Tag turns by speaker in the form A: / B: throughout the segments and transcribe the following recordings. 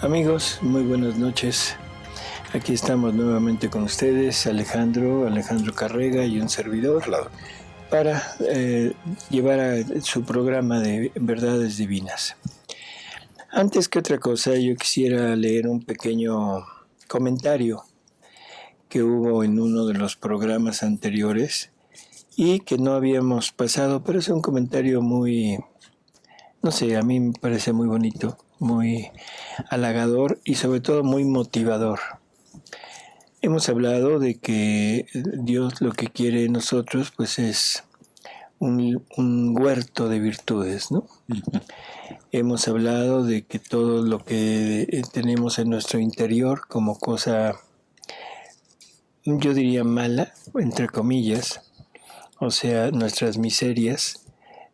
A: Amigos, muy buenas noches. Aquí estamos nuevamente con ustedes, Alejandro Carrega y un servidor, para llevar a su programa de Verdades Divinas. Antes que otra cosa, yo quisiera leer un pequeño comentario que hubo en uno de los programas anteriores y que no habíamos pasado, pero es un comentario muy, no sé, a mí me parece muy bonito, muy halagador y sobre todo muy motivador. Hemos hablado de que Dios lo que quiere de nosotros pues es un huerto de virtudes, ¿no? Uh-huh. Hemos hablado de que todo lo que tenemos en nuestro interior como cosa, yo diría mala, entre comillas, o sea, nuestras miserias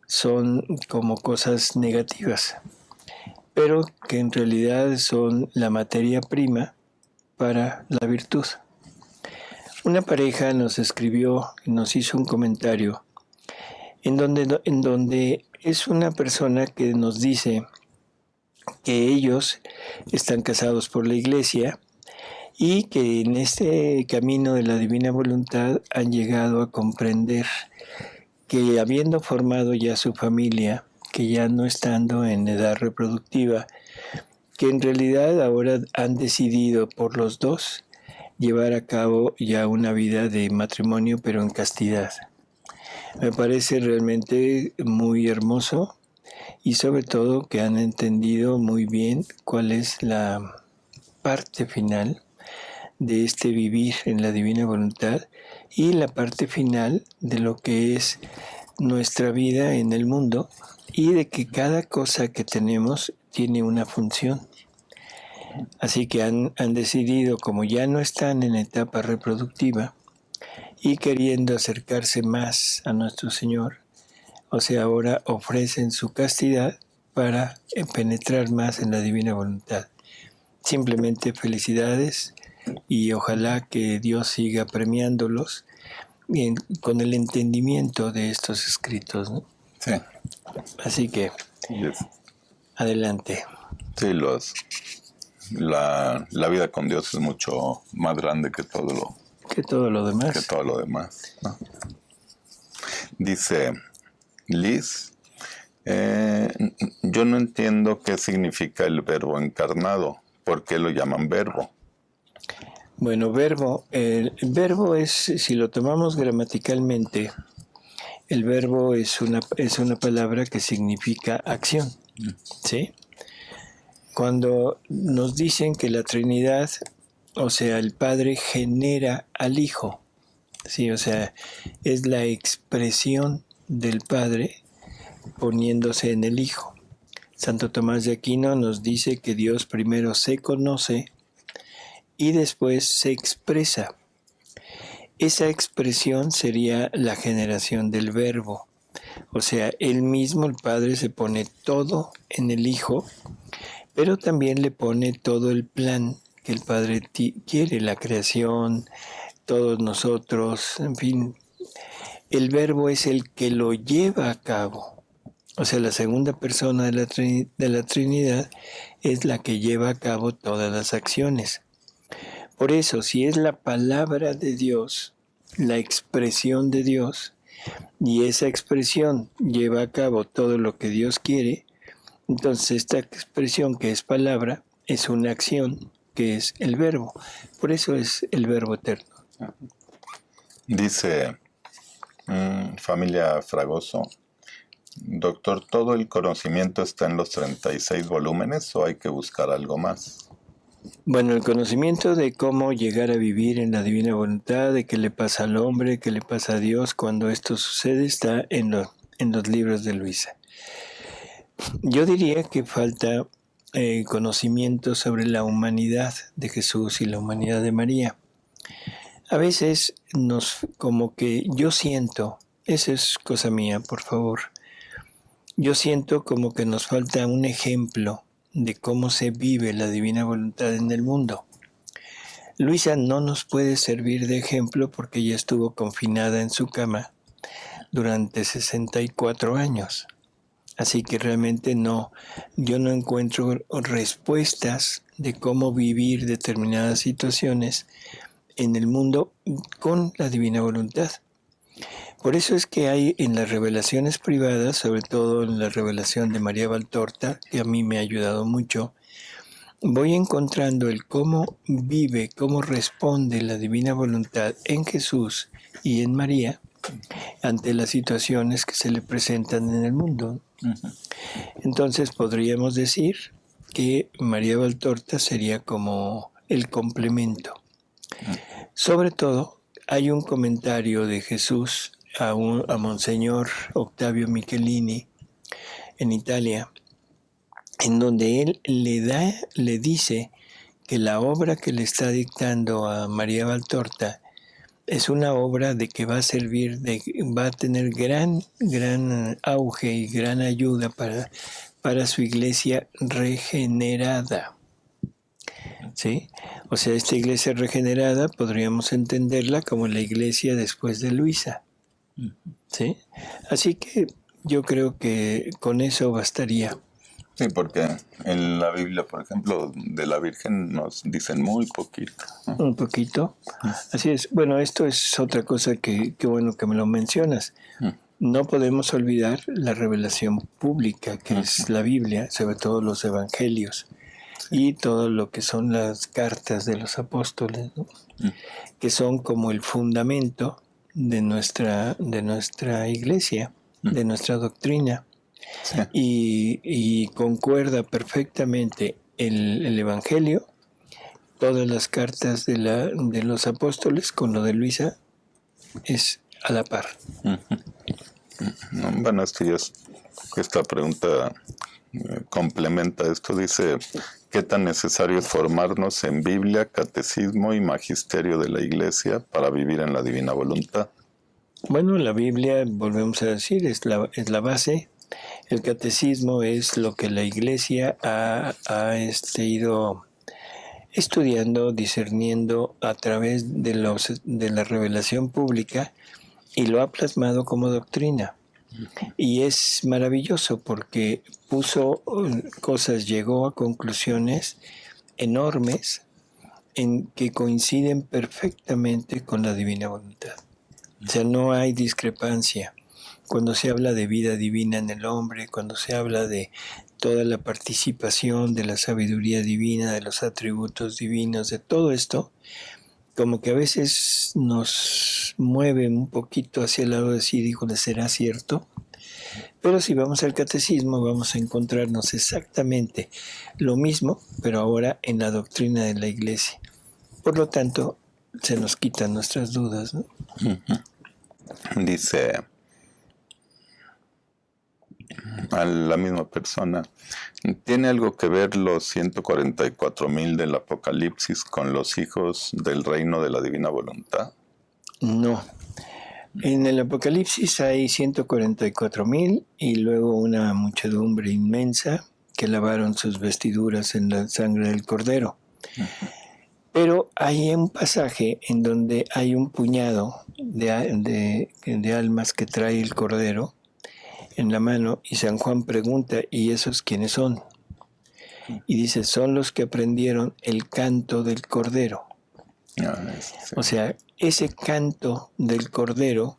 A: son como cosas negativas, pero que en realidad son la materia prima para la virtud. Una pareja nos escribió y nos hizo un comentario en donde es una persona que nos dice que ellos están casados por la iglesia y que en este camino de la divina voluntad han llegado a comprender que habiendo formado ya su familia, que ya no estando en edad reproductiva, que en realidad ahora han decidido por los dos llevar a cabo ya una vida de matrimonio pero en castidad. Me parece realmente muy hermoso y sobre todo que han entendido muy bien cuál es la parte final de este vivir en la divina voluntad y la parte final de lo que es nuestra vida en el mundo y de que cada cosa que tenemos tiene una función. Así que han decidido, como ya no están en etapa reproductiva y queriendo acercarse más a nuestro Señor, o sea, ahora ofrecen su castidad para penetrar más en la divina voluntad. Simplemente felicidades y ojalá que Dios siga premiándolos con el entendimiento de estos escritos, ¿no?
B: Sí.
A: Así que,
B: yes.
A: Adelante.
B: Sí, la vida con Dios es mucho más grande que todo lo
A: demás.
B: Que todo lo demás, ¿no? Dice Liz, yo no entiendo qué significa el verbo encarnado. ¿Por qué lo llaman verbo?
A: Bueno, el verbo es, si lo tomamos gramaticalmente, el verbo es una palabra que significa acción, ¿sí? Cuando nos dicen que la Trinidad, o sea, el Padre genera al Hijo, ¿sí? O sea, es la expresión del Padre poniéndose en el Hijo. Santo Tomás de Aquino nos dice que Dios primero se conoce y después se expresa. Esa expresión sería la generación del verbo. O sea, él mismo, el Padre, se pone todo en el Hijo, pero también le pone todo el plan que el Padre quiere, la creación, todos nosotros, en fin. El verbo es el que lo lleva a cabo. O sea, la segunda persona de la Trinidad es la que lleva a cabo todas las acciones. Por eso, si es la palabra de Dios, la expresión de Dios, y esa expresión lleva a cabo todo lo que Dios quiere, entonces esta expresión que es palabra es una acción que es el verbo. Por eso es el verbo eterno.
B: Dice familia Fragoso, doctor, ¿todo el conocimiento está en los 36 volúmenes o hay que buscar algo más?
A: Bueno, el conocimiento de cómo llegar a vivir en la divina voluntad, de qué le pasa al hombre, qué le pasa a Dios cuando esto sucede, está en los libros de Luisa. Yo diría que falta conocimiento sobre la humanidad de Jesús y la humanidad de María. A veces como que yo siento, esa es cosa mía, por favor, yo siento como que nos falta un ejemplo de cómo se vive la divina voluntad en el mundo. Luisa no nos puede servir de ejemplo porque ella estuvo confinada en su cama durante 64 años. Así que realmente yo no encuentro respuestas de cómo vivir determinadas situaciones en el mundo con la divina voluntad. Por eso es que hay en las revelaciones privadas, sobre todo en la revelación de María Valtorta, que a mí me ha ayudado mucho, voy encontrando el cómo vive, cómo responde la divina voluntad en Jesús y en María ante las situaciones que se le presentan en el mundo. Entonces podríamos decir que María Valtorta sería como el complemento. Sobre todo, hay un comentario de Jesús a Monseñor Octavio Michelini en Italia, en donde él le dice que la obra que le está dictando a María Valtorta es una obra de que va a servir, va a tener gran auge y gran ayuda para su iglesia regenerada. ¿Sí? O sea, esta iglesia regenerada podríamos entenderla como la iglesia después de Luisa. ¿Sí? Así que yo creo que con eso bastaría.
B: Sí, porque en la Biblia, por ejemplo, de la Virgen nos dicen muy poquito, ¿no?
A: Un poquito. Así es. Bueno, esto es otra cosa que bueno que me lo mencionas. No podemos olvidar la revelación pública, que es la Biblia, sobre todo los evangelios, y todo lo que son las cartas de los apóstoles, ¿no? Que son como el fundamento de nuestra iglesia, de nuestra doctrina.
B: Sí.
A: Y concuerda perfectamente el Evangelio, todas las cartas de los apóstoles con lo de Luisa, es a la par.
B: Bueno, esta pregunta complementa esto. Dice, ¿qué tan necesario es formarnos en Biblia, catecismo y magisterio de la Iglesia para vivir en la divina voluntad?
A: Bueno, la Biblia, volvemos a decir, es la base. El catecismo es lo que la Iglesia ha ido estudiando, discerniendo a través de la revelación pública y lo ha plasmado como doctrina. Y es maravilloso porque puso cosas, llegó a conclusiones enormes en que coinciden perfectamente con la divina voluntad. O sea, no hay discrepancia. Cuando se habla de vida divina en el hombre, cuando se habla de toda la participación de la sabiduría divina, de los atributos divinos, de todo esto, como que a veces nos mueve un poquito hacia el lado de decir, híjole, ¿será cierto? Pero si vamos al catecismo vamos a encontrarnos exactamente lo mismo, pero ahora en la doctrina de la Iglesia. Por lo tanto, se nos quitan nuestras dudas, ¿no?
B: Dice a la misma persona, ¿tiene algo que ver los 144,000 del Apocalipsis con los hijos del reino de la divina voluntad?
A: No. En el Apocalipsis hay 144,000 y luego una muchedumbre inmensa que lavaron sus vestiduras en la sangre del Cordero. Pero hay un pasaje en donde hay un puñado de almas que trae el Cordero en la mano y San Juan pregunta, ¿y esos quiénes son? Y dice, son los que aprendieron el canto del Cordero. O sea, ese canto del Cordero,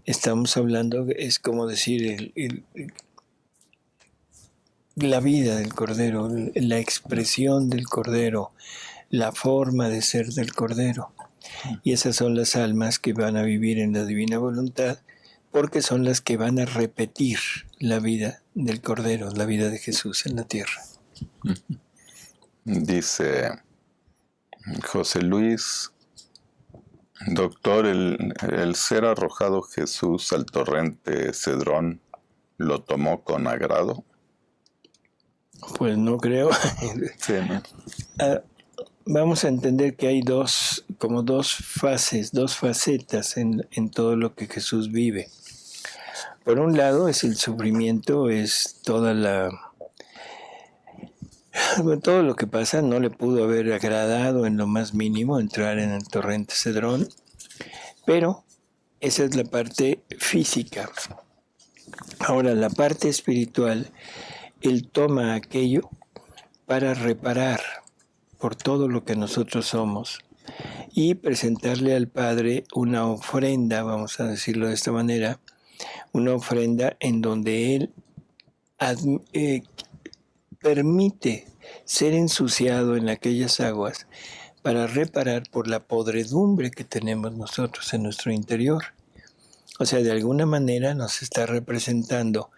A: estamos hablando, es como decir la vida del Cordero, la expresión del Cordero, la forma de ser del Cordero. Y esas son las almas que van a vivir en la divina voluntad, porque son las que van a repetir la vida del Cordero, la vida de Jesús en la tierra.
B: Dice José Luis, doctor, el ser arrojado Jesús al torrente Cedrón, ¿lo tomó con agrado?
A: Pues no creo.
B: Sí, ¿no?
A: Vamos a entender que hay dos fases, dos facetas en todo lo que Jesús vive. Por un lado es el sufrimiento, es todo lo que pasa. No le pudo haber agradado en lo más mínimo entrar en el torrente Cedrón, pero esa es la parte física. Ahora, la parte espiritual, él toma aquello para reparar por todo lo que nosotros somos y presentarle al Padre una ofrenda, vamos a decirlo de esta manera, una ofrenda en donde Él permite ser ensuciado en aquellas aguas para reparar por la podredumbre que tenemos nosotros en nuestro interior. O sea, de alguna manera nos está representando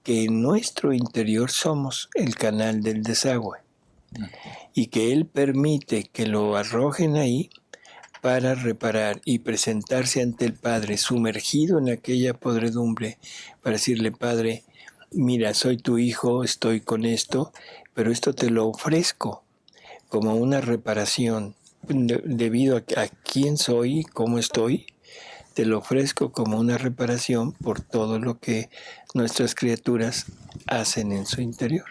A: que en nuestro interior somos el canal del desagüe y que Él permite que lo arrojen ahí para reparar y presentarse ante el Padre sumergido en aquella podredumbre para decirle: Padre, mira, soy tu hijo, estoy con esto, pero esto te lo ofrezco como una reparación debido a quién soy y cómo estoy. Te lo ofrezco como una reparación por todo lo que nuestras criaturas hacen en su interior.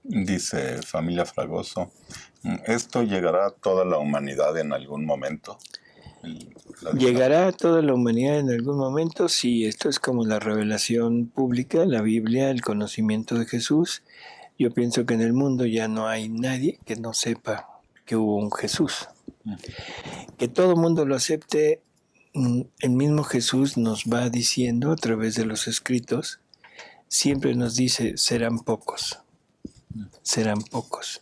B: Dice Familia Fragoso, ¿esto llegará a toda la humanidad en algún momento?
A: ¿Llegará a toda la humanidad en algún momento? Sí, esto es como la revelación pública, la Biblia, el conocimiento de Jesús. Yo pienso que en el mundo ya no hay nadie que no sepa que hubo un Jesús. Que todo el mundo lo acepte, el mismo Jesús nos va diciendo a través de los escritos, siempre nos dice: serán pocos, serán pocos.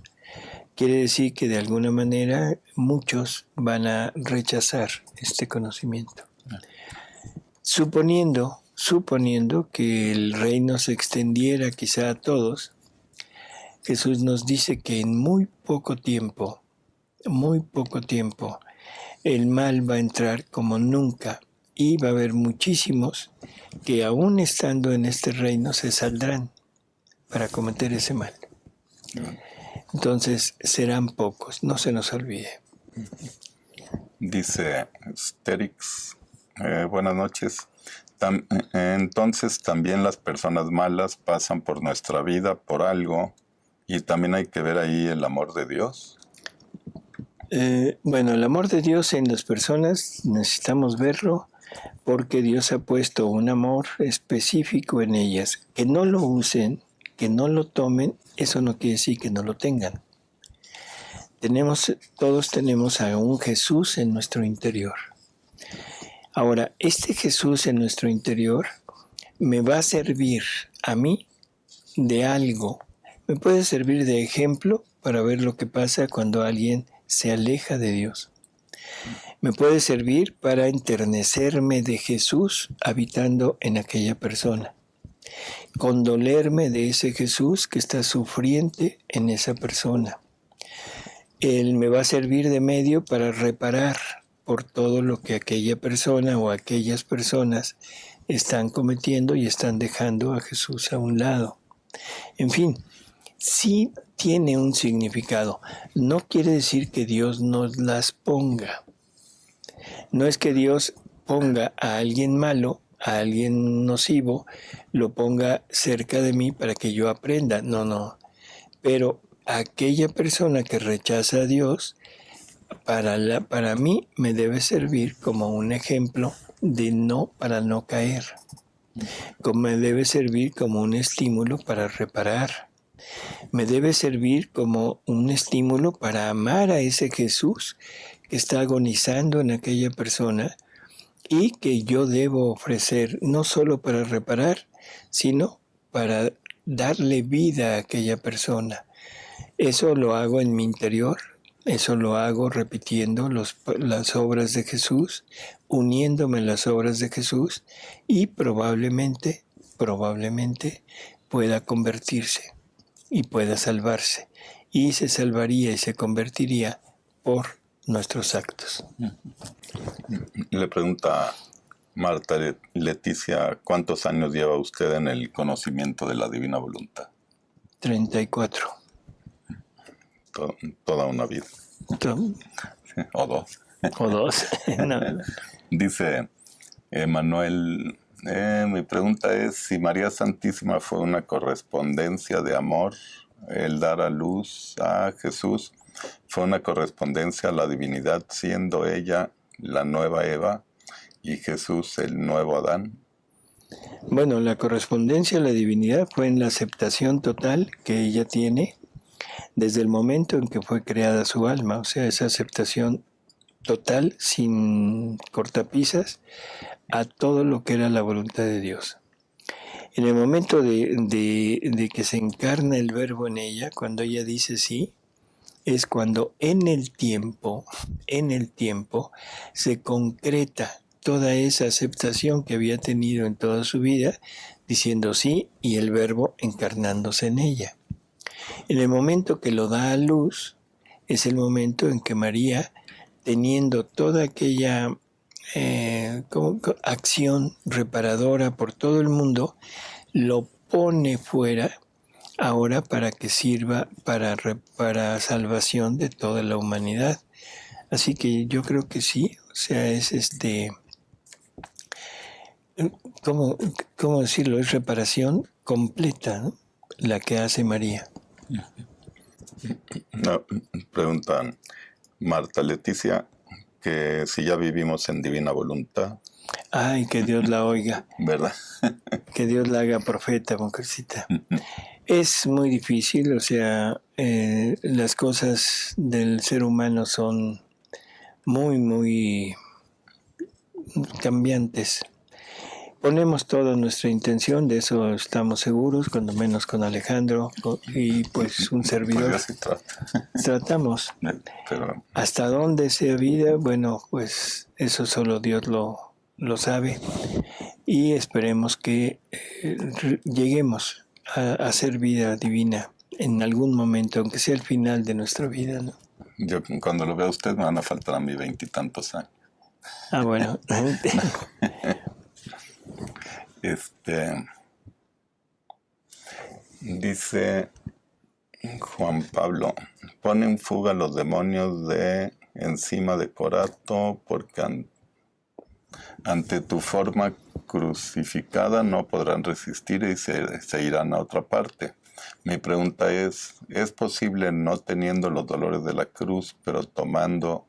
A: Quiere decir que de alguna manera muchos van a rechazar este conocimiento. Suponiendo que el reino se extendiera quizá a todos, Jesús nos dice que en muy poco tiempo, el mal va a entrar como nunca y va a haber muchísimos que aún estando en este reino se saldrán para cometer ese mal. Entonces serán pocos, no se nos olvide.
B: Dice Sterix, buenas noches. Entonces también las personas malas pasan por nuestra vida por algo y también hay que ver ahí el amor de Dios.
A: Bueno, el amor de Dios en las personas necesitamos verlo porque Dios ha puesto un amor específico en ellas. Que no lo usen, que no lo tomen, eso no quiere decir que no lo tengan. Todos tenemos a un Jesús en nuestro interior. Ahora, este Jesús en nuestro interior me va a servir a mí de algo. Me puede servir de ejemplo para ver lo que pasa cuando alguien se aleja de Dios. Me puede servir para enternecerme de Jesús habitando en aquella persona. Condolerme de ese Jesús que está sufriente en esa persona. Él me va a servir de medio para reparar por todo lo que aquella persona o aquellas personas están cometiendo y están dejando a Jesús a un lado. En fin, sí tiene un significado. No quiere decir que Dios nos las ponga. No es que Dios ponga a alguien malo, a alguien nocivo, lo ponga cerca de mí para que yo aprenda. No. Pero aquella persona que rechaza a Dios, para mí me debe servir como un ejemplo para no caer. Me debe servir como un estímulo para reparar. Me debe servir como un estímulo para amar a ese Jesús que está agonizando en aquella persona y que yo debo ofrecer no solo para reparar, sino para darle vida a aquella persona. Eso lo hago en mi interior, eso lo hago repitiendo las obras de Jesús, uniéndome a las obras de Jesús y probablemente pueda convertirse y pueda salvarse. Y se salvaría y se convertiría por nuestros actos.
B: Le pregunta Marta Leticia, ¿cuántos años lleva usted en el conocimiento de la divina voluntad?
A: 34.
B: Toda una vida. O dos.
A: O dos. No.
B: Dice Manuel, mi pregunta es si María Santísima fue una correspondencia de amor, el dar a luz a Jesús, fue una correspondencia a la divinidad, siendo ella la nueva Eva y Jesús el nuevo Adán.
A: Bueno, la correspondencia a la divinidad fue en la aceptación total que ella tiene desde el momento en que fue creada su alma, o sea, esa aceptación total, sin cortapisas, a todo lo que era la voluntad de Dios. En el momento de que se encarna el verbo en ella, cuando ella dice sí, es cuando en el tiempo, se concreta toda esa aceptación que había tenido en toda su vida, diciendo sí y el verbo encarnándose en ella. En el momento que lo da a luz, es el momento en que María, teniendo toda aquella acción reparadora por todo el mundo, lo pone fuera ahora para que sirva para salvación de toda la humanidad. Así que yo creo que sí, o sea, es ¿cómo decirlo? Es reparación completa, ¿no? La que hace María.
B: No, preguntan Marta Leticia que si ya vivimos en divina voluntad.
A: Ay, que Dios la oiga.
B: ¿Verdad?
A: Que Dios la haga profeta, mujercita. Es muy difícil, o sea, las cosas del ser humano son muy, muy cambiantes. Ponemos toda nuestra intención, de eso estamos seguros, cuando menos con Alejandro y pues un servidor.
B: Pues ya se trata.
A: Tratamos.
B: Pero
A: Hasta dónde sea vida, bueno, pues eso solo Dios lo sabe. Y esperemos que lleguemos a hacer vida divina en algún momento, aunque sea el final de nuestra vida, ¿no?
B: yo cuando lo vea a usted me van a faltar a mí 20 y tantos años.
A: Ah, bueno.
B: Dice Juan Pablo, pone en fuga los demonios de encima de Corato porque ante tu forma crucificada no podrán resistir y se irán a otra parte. Mi pregunta ¿es posible no teniendo los dolores de la cruz, pero tomando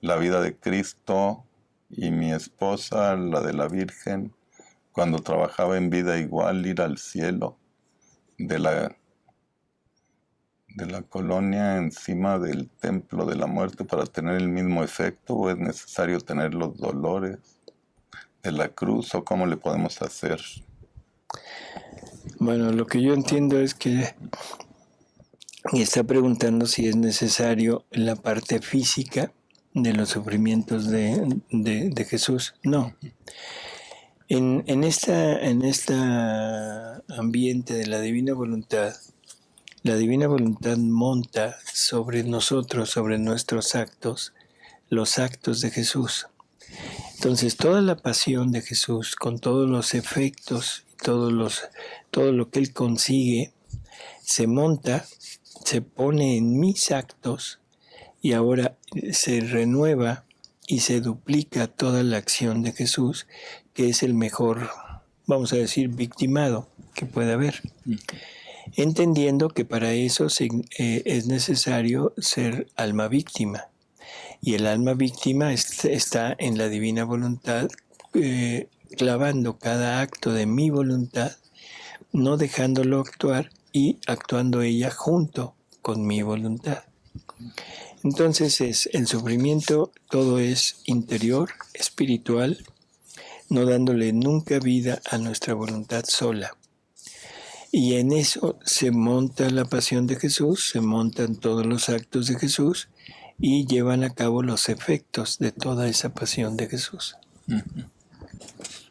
B: la vida de Cristo y mi esposa, la de la Virgen, cuando trabajaba en vida igual, ir al cielo de la colonia encima del templo de la muerte para tener el mismo efecto, o es necesario tener los dolores de la cruz, o cómo le podemos hacer?
A: Bueno, lo que yo entiendo es que está preguntando si es necesario la parte física de los sufrimientos de Jesús. No. En este ambiente de la divina voluntad monta sobre nosotros, sobre nuestros actos, los actos de Jesús. Entonces, toda la pasión de Jesús, con todos los efectos, todo lo que Él consigue, se monta, se pone en mis actos y ahora se renueva y se duplica toda la acción de Jesús, que es el mejor, vamos a decir, victimado que puede haber. Entendiendo que para eso es necesario ser alma víctima. Y el alma víctima está en la divina voluntad, clavando cada acto de mi voluntad, no dejándolo actuar y actuando ella junto con mi voluntad. Entonces el sufrimiento todo es interior, espiritual, no dándole nunca vida a nuestra voluntad sola. Y en eso se monta la pasión de Jesús, se montan todos los actos de Jesús y llevan a cabo los efectos de toda esa pasión de Jesús.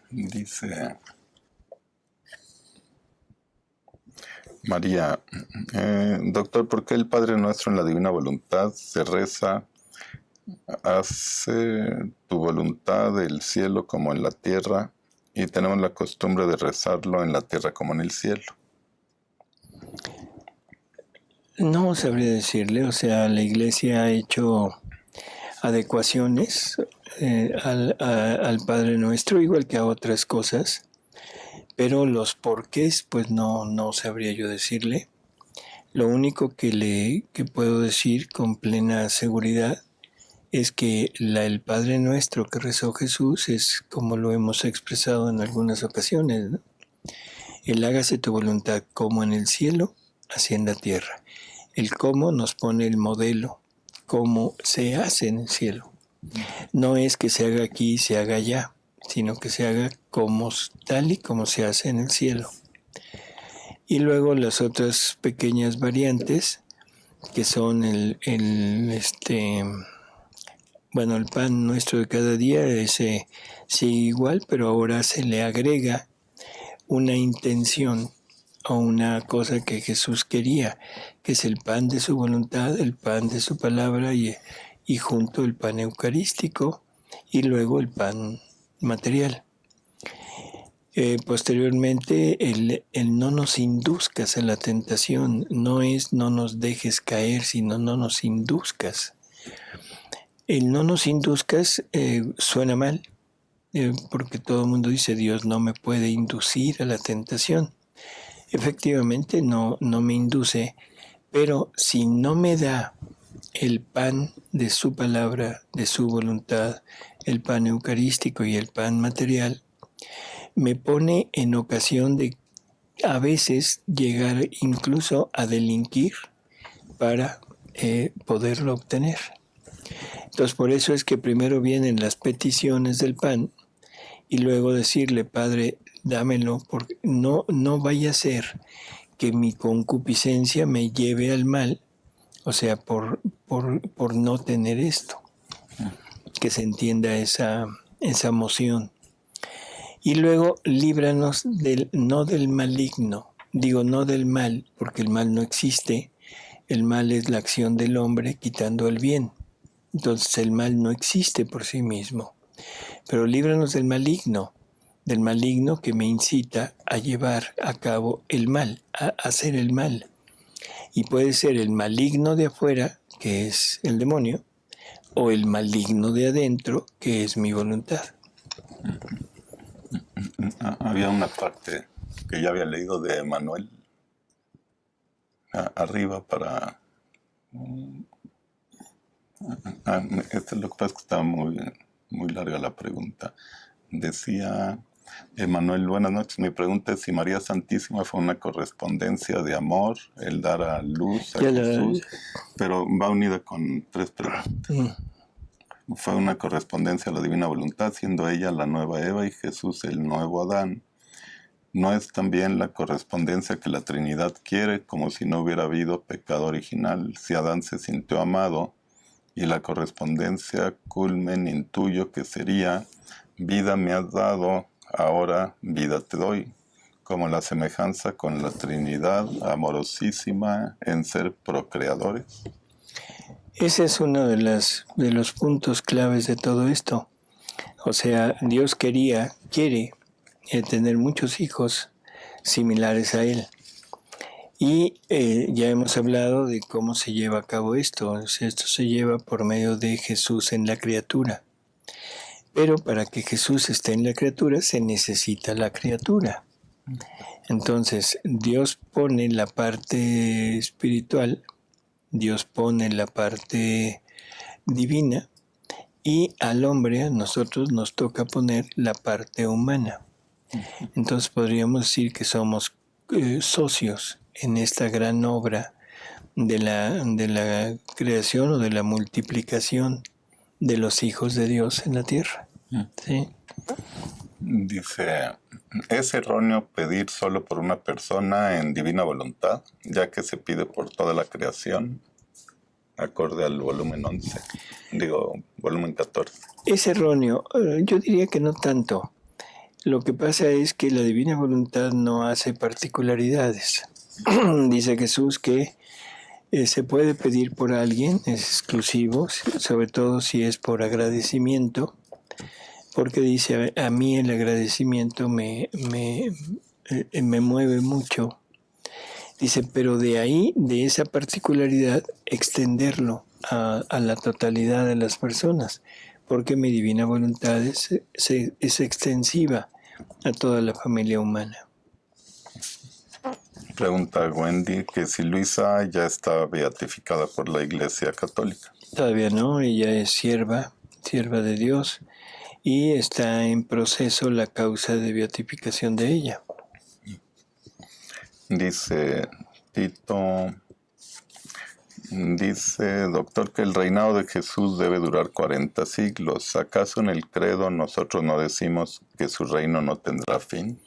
B: Dice María, doctor, ¿por qué el Padre Nuestro en la Divina Voluntad se reza, hace tu voluntad del cielo como en la tierra, y tenemos la costumbre de rezarlo en la tierra como en el cielo?
A: No sabría decirle, o sea, la Iglesia ha hecho adecuaciones al Padre Nuestro, igual que a otras cosas, pero los porqués, pues no sabría yo decirle. Lo único que puedo decir con plena seguridad es que el Padre Nuestro que rezó Jesús es como lo hemos expresado en algunas ocasiones, ¿no? El hágase tu voluntad como en el cielo, así en la tierra. El cómo nos pone el modelo, cómo se hace en el cielo. No es que se haga aquí y se haga allá, sino que se haga como, tal y como se hace en el cielo. Y luego las otras pequeñas variantes, que son el pan nuestro de cada día, ese sigue igual, pero ahora se le agrega una intención o una cosa que Jesús quería, que es el pan de su voluntad, el pan de su palabra y junto el pan eucarístico y luego el pan material. Posteriormente, el no nos induzcas a la tentación, no es no nos dejes caer, sino no nos induzcas. El no nos induzcas suena mal, porque todo el mundo dice Dios no me puede inducir a la tentación. Efectivamente no me induce, pero si no me da el pan de su palabra, de su voluntad, el pan eucarístico y el pan material, me pone en ocasión de a veces llegar incluso a delinquir para poderlo obtener. Entonces por eso es que primero vienen las peticiones del pan y luego decirle, Padre, dámelo, porque no vaya a ser que mi concupiscencia me lleve al mal, o sea, por no tener esto, que se entienda esa moción. Y luego líbranos no del maligno, digo no del mal, porque el mal no existe, el mal es la acción del hombre quitando el bien, entonces el mal no existe por sí mismo, pero líbranos del maligno que me incita a llevar a cabo el mal, a hacer el mal. Y puede ser el maligno de afuera, que es el demonio, o el maligno de adentro, que es mi voluntad.
B: Había una parte que ya había leído de Manuel arriba para... Esto es lo que pasa, que estaba muy larga la pregunta. Decía Emanuel, buenas noches. Mi pregunta es si María Santísima fue una correspondencia de amor, el dar a luz a Jesús, pero va unida con tres preguntas. Fue una correspondencia a la divina voluntad, siendo ella la nueva Eva y Jesús el nuevo Adán. ¿No es también la correspondencia que la Trinidad quiere, como si no hubiera habido pecado original, si Adán se sintió amado? Y la correspondencia culmen intuyo que sería, vida me has dado, ahora vida te doy, como la semejanza con la Trinidad amorosísima en ser procreadores.
A: Ese es uno de los puntos claves de todo esto. O sea, Dios quiere tener muchos hijos similares a Él. Y ya hemos hablado de cómo se lleva a cabo esto. O sea, esto se lleva por medio de Jesús en la criatura. Pero para que Jesús esté en la criatura se necesita la criatura. Entonces, Dios pone la parte espiritual, Dios pone la parte divina y al hombre, a nosotros nos toca poner la parte humana. Entonces podríamos decir que somos socios en esta gran obra de la creación o de la multiplicación de los hijos de Dios en la tierra. ¿Sí?
B: Dice, ¿es erróneo pedir solo por una persona en divina voluntad, ya que se pide por toda la creación? Acorde al volumen 11, volumen 14.
A: Es erróneo. Yo diría que no tanto. Lo que pasa es que la divina voluntad no hace particularidades. Dice Jesús que se puede pedir por alguien, es exclusivo, sobre todo si es por agradecimiento, porque dice, a mí el agradecimiento me mueve mucho. Dice, pero de ahí, de esa particularidad, extenderlo a la totalidad de las personas, porque mi divina voluntad es extensiva a toda la familia humana.
B: Pregunta Wendy que si Luisa ya está beatificada por la Iglesia Católica.
A: Todavía no, ella es sierva de Dios, y está en proceso la causa de beatificación de ella.
B: Dice Tito, Dice, doctor, que el reinado de Jesús debe durar 40 siglos. ¿Acaso en el credo nosotros no decimos que su reino no tendrá fin?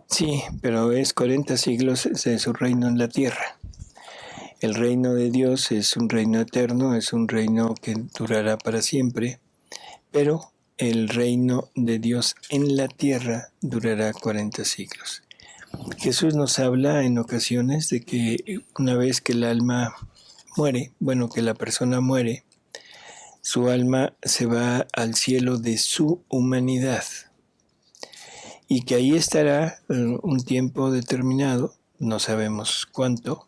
A: Sí, pero es 40 siglos de su reino en la tierra. El reino de Dios es un reino eterno, es un reino que durará para siempre, pero el reino de Dios en la tierra durará 40 siglos. Jesús nos habla en ocasiones de que una vez que el alma muere, que la persona muere, su alma se va al cielo de su humanidad y que ahí estará un tiempo determinado, no sabemos cuánto,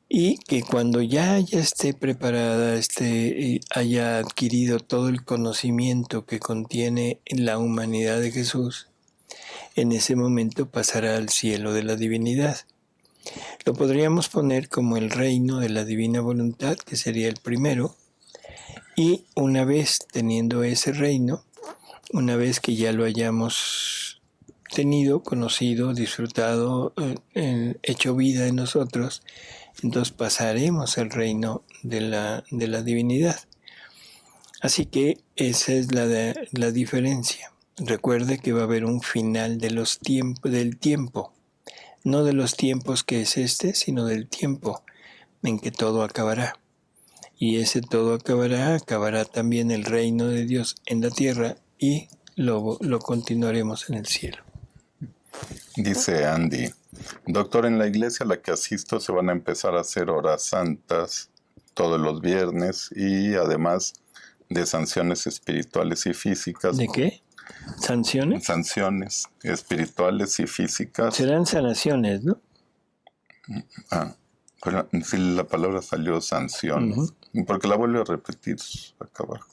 A: y que cuando ya esté preparada, haya adquirido todo el conocimiento que contiene la humanidad de Jesús, en ese momento pasará al cielo de la divinidad. Lo podríamos poner como el reino de la divina voluntad, que sería el primero, y una vez teniendo ese reino, una vez que ya lo hayamos tenido, conocido, disfrutado, hecho vida en nosotros, entonces pasaremos al reino de la divinidad. Así que esa es la diferencia. Recuerde que va a haber un final de del tiempo. No de los tiempos que es sino del tiempo en que todo acabará. Y ese todo acabará también el reino de Dios en la tierra y lo continuaremos en el cielo.
B: Dice Andy, doctor, en la iglesia a la que asisto se van a empezar a hacer horas santas todos los viernes y además de sanciones espirituales y físicas.
A: ¿De qué? ¿Sanciones?
B: Sanciones espirituales y físicas.
A: Serán sanaciones, ¿no?
B: Pero si la palabra salió sanciones, porque la vuelvo a repetir acá abajo.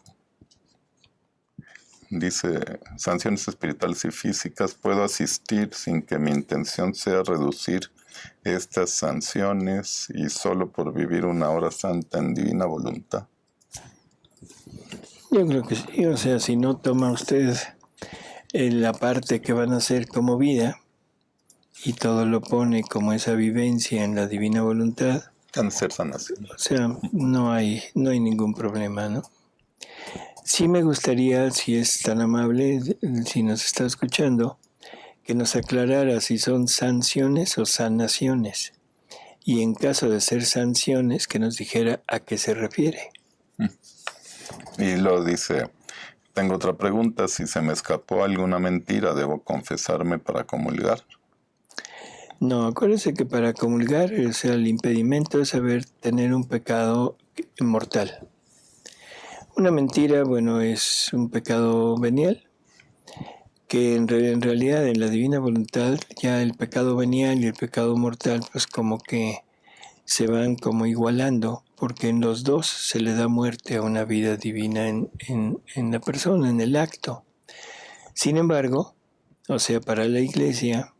B: Dice, sanciones espirituales y físicas, puedo asistir sin que mi intención sea reducir estas sanciones y solo por vivir una hora santa en divina voluntad.
A: Yo creo que sí, o sea, si no toma usted la parte que van a hacer como vida y todo lo pone como esa vivencia en la divina voluntad,
B: Van a ser sanaciones.
A: O sea, no hay ningún problema, ¿no? Sí me gustaría, si es tan amable, si nos está escuchando, que nos aclarara si son sanciones o sanaciones. Y en caso de ser sanciones, que nos dijera a qué se refiere.
B: Y lo dice, tengo otra pregunta, si se me escapó alguna mentira, ¿debo confesarme para comulgar?
A: No, acuérdese que para comulgar, o sea, el impedimento es tener un pecado mortal. Una mentira, es un pecado venial, que en realidad en la divina voluntad ya el pecado venial y el pecado mortal pues como que se van como igualando, porque en los dos se le da muerte a una vida divina en la persona, en el acto. Sin embargo, o sea, para la Iglesia,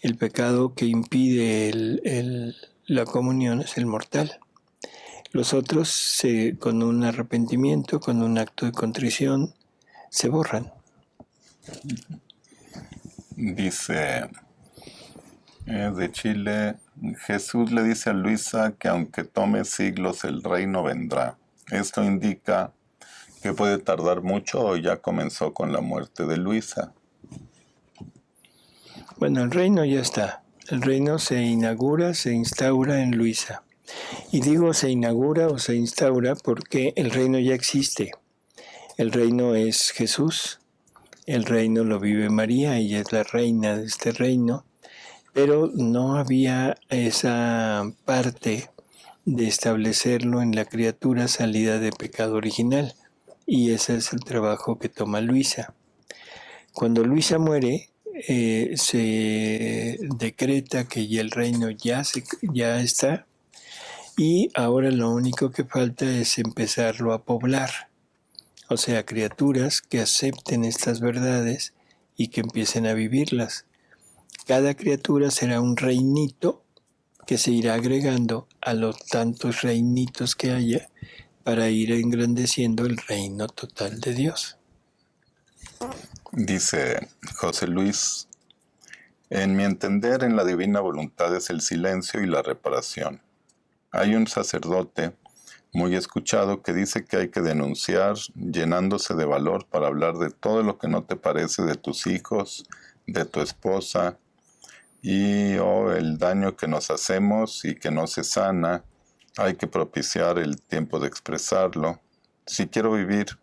A: el pecado que impide la comunión es el mortal. Los otros, con un arrepentimiento, con un acto de contrición, se borran.
B: Dice, de Chile, Jesús le dice a Luisa que aunque tome siglos el reino vendrá. Esto indica que puede tardar mucho o ya comenzó con la muerte de Luisa.
A: Bueno, el reino ya está. El reino se inaugura, se instaura en Luisa. Y digo se inaugura o se instaura porque el reino ya existe. El reino es Jesús. El reino lo vive María, ella es la reina de este reino. Pero no había esa parte de establecerlo en la criatura salida de pecado original. Y ese es el trabajo que toma Luisa. Cuando Luisa muere, se decreta que ya el reino ya está y ahora lo único que falta es empezarlo a poblar, o sea, criaturas que acepten estas verdades y que empiecen a vivirlas. Cada criatura será un reinito que se irá agregando a los tantos reinitos que haya para ir engrandeciendo el reino total de Dios.
B: Dice José Luis, en mi entender, en la divina voluntad es el silencio y la reparación. Hay un sacerdote muy escuchado que dice que hay que denunciar llenándose de valor para hablar de todo lo que no te parece de tus hijos, de tu esposa, y el daño que nos hacemos y que no se sana. Hay que propiciar el tiempo de expresarlo. Si quiero vivir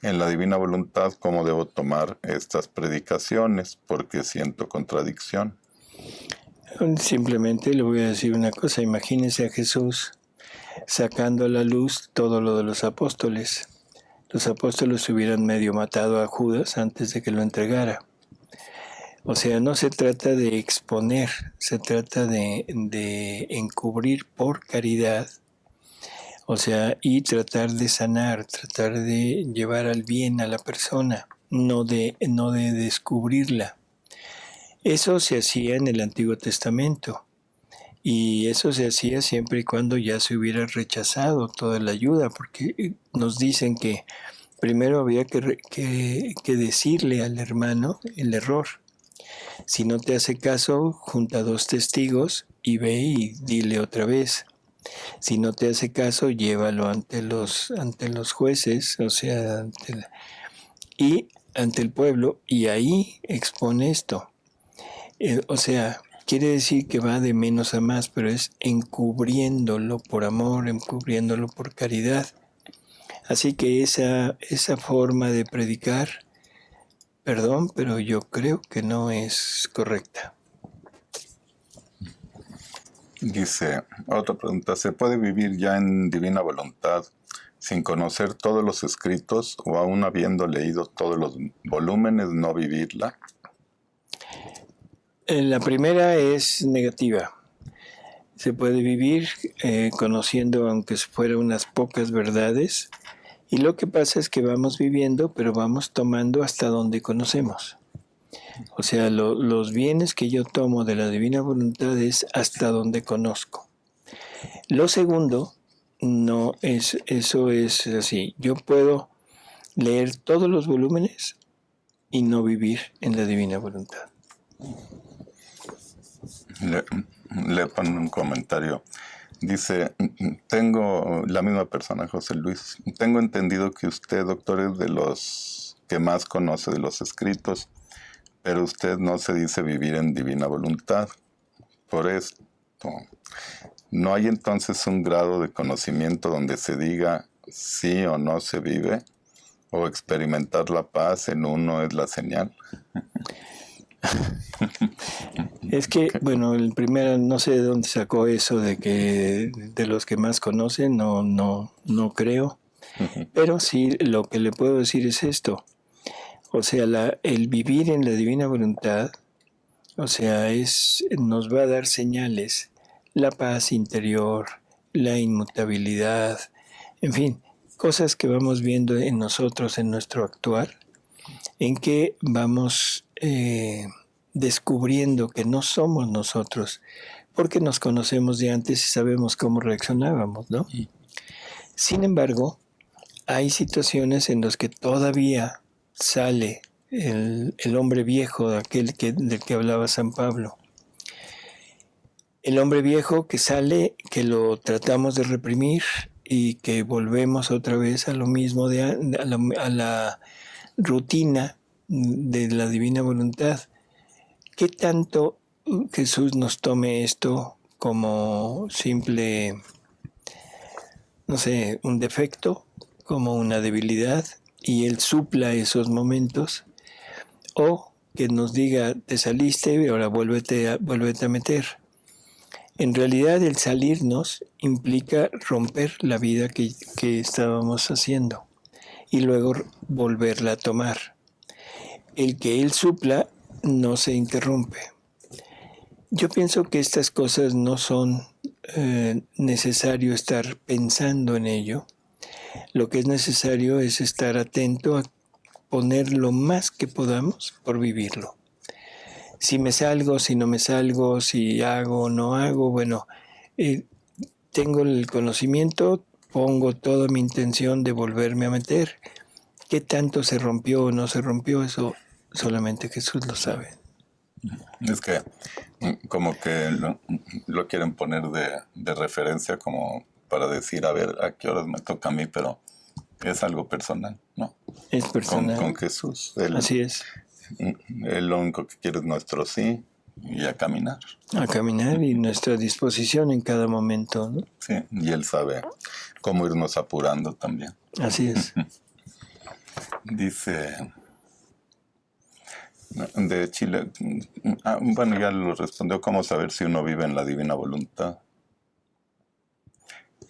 B: en la divina voluntad, ¿cómo debo tomar estas predicaciones? Porque siento contradicción.
A: Simplemente le voy a decir una cosa. Imagínense a Jesús sacando a la luz todo lo de los apóstoles. Los apóstoles hubieran medio matado a Judas antes de que lo entregara. O sea, no se trata de exponer, se trata de encubrir por caridad. O sea, y tratar de sanar, tratar de llevar al bien a la persona, no de descubrirla. Eso se hacía en el Antiguo Testamento. Y eso se hacía siempre y cuando ya se hubiera rechazado toda la ayuda, porque nos dicen que primero había que decirle al hermano el error. Si no te hace caso, junta 2 testigos y ve y dile otra vez. Si no te hace caso, llévalo ante los jueces, o sea, y ante el pueblo, y ahí expone esto. O sea, quiere decir que va de menos a más, pero es encubriéndolo por amor, encubriéndolo por caridad. Así que esa forma de predicar, perdón, pero yo creo que no es correcta.
B: Dice, otra pregunta, ¿se puede vivir ya en divina voluntad sin conocer todos los escritos o aún habiendo leído todos los volúmenes no vivirla?
A: La primera es negativa. Se puede vivir conociendo, aunque fuera unas pocas verdades, y lo que pasa es que vamos viviendo, pero vamos tomando hasta donde conocemos. O sea, los bienes que yo tomo de la divina voluntad es hasta donde conozco. Lo segundo, no es, eso es así. Yo puedo leer todos los volúmenes y no vivir en la divina voluntad.
B: Le pone un comentario. Dice, tengo, la misma persona, José Luis, tengo entendido que usted, doctor, es de los que más conoce de los escritos, pero usted no se dice vivir en divina voluntad. Por esto, ¿no hay entonces un grado de conocimiento donde se diga sí o no se vive? ¿O experimentar la paz en uno es la señal?
A: Es que, bueno, el primero, no sé de dónde sacó eso de que de los que más conocen, no creo. Pero sí, lo que le puedo decir es esto. O sea, el vivir en la divina voluntad, o sea, nos va a dar señales, la paz interior, la inmutabilidad, en fin, cosas que vamos viendo en nosotros, en nuestro actuar, en que vamos descubriendo que no somos nosotros, porque nos conocemos de antes y sabemos cómo reaccionábamos, ¿no? Sin embargo, hay situaciones en las que todavía sale el hombre viejo, del que hablaba San Pablo. El hombre viejo que sale, que lo tratamos de reprimir y que volvemos otra vez a lo mismo, a la rutina de la divina voluntad. ¿Qué tanto Jesús nos tome esto como simple, no sé, un defecto, como una debilidad, y Él supla esos momentos, o que nos diga, te saliste y ahora vuélvete a meter? En realidad el salirnos implica romper la vida que estábamos haciendo y luego volverla a tomar. El que Él supla no se interrumpe. Yo pienso que estas cosas no son necesario estar pensando en ello. Lo que es necesario es estar atento a poner lo más que podamos por vivirlo. Si me salgo, si no me salgo, si hago o no hago, bueno, tengo el conocimiento, pongo toda mi intención de volverme a meter. ¿Qué tanto se rompió o no se rompió? Eso solamente Jesús lo sabe.
B: Es que Como que lo quieren poner de referencia como para decir, a ver, a qué horas me toca a mí, pero es algo personal, ¿no?
A: Es personal.
B: Con Jesús.
A: Así es.
B: Él lo único que quiere es nuestro sí y a caminar.
A: A caminar y nuestra disposición en cada momento, ¿no?
B: Sí, y Él sabe cómo irnos apurando también.
A: Así es.
B: Dice de Chile, bueno, ya lo respondió, ¿cómo saber si uno vive en la divina voluntad?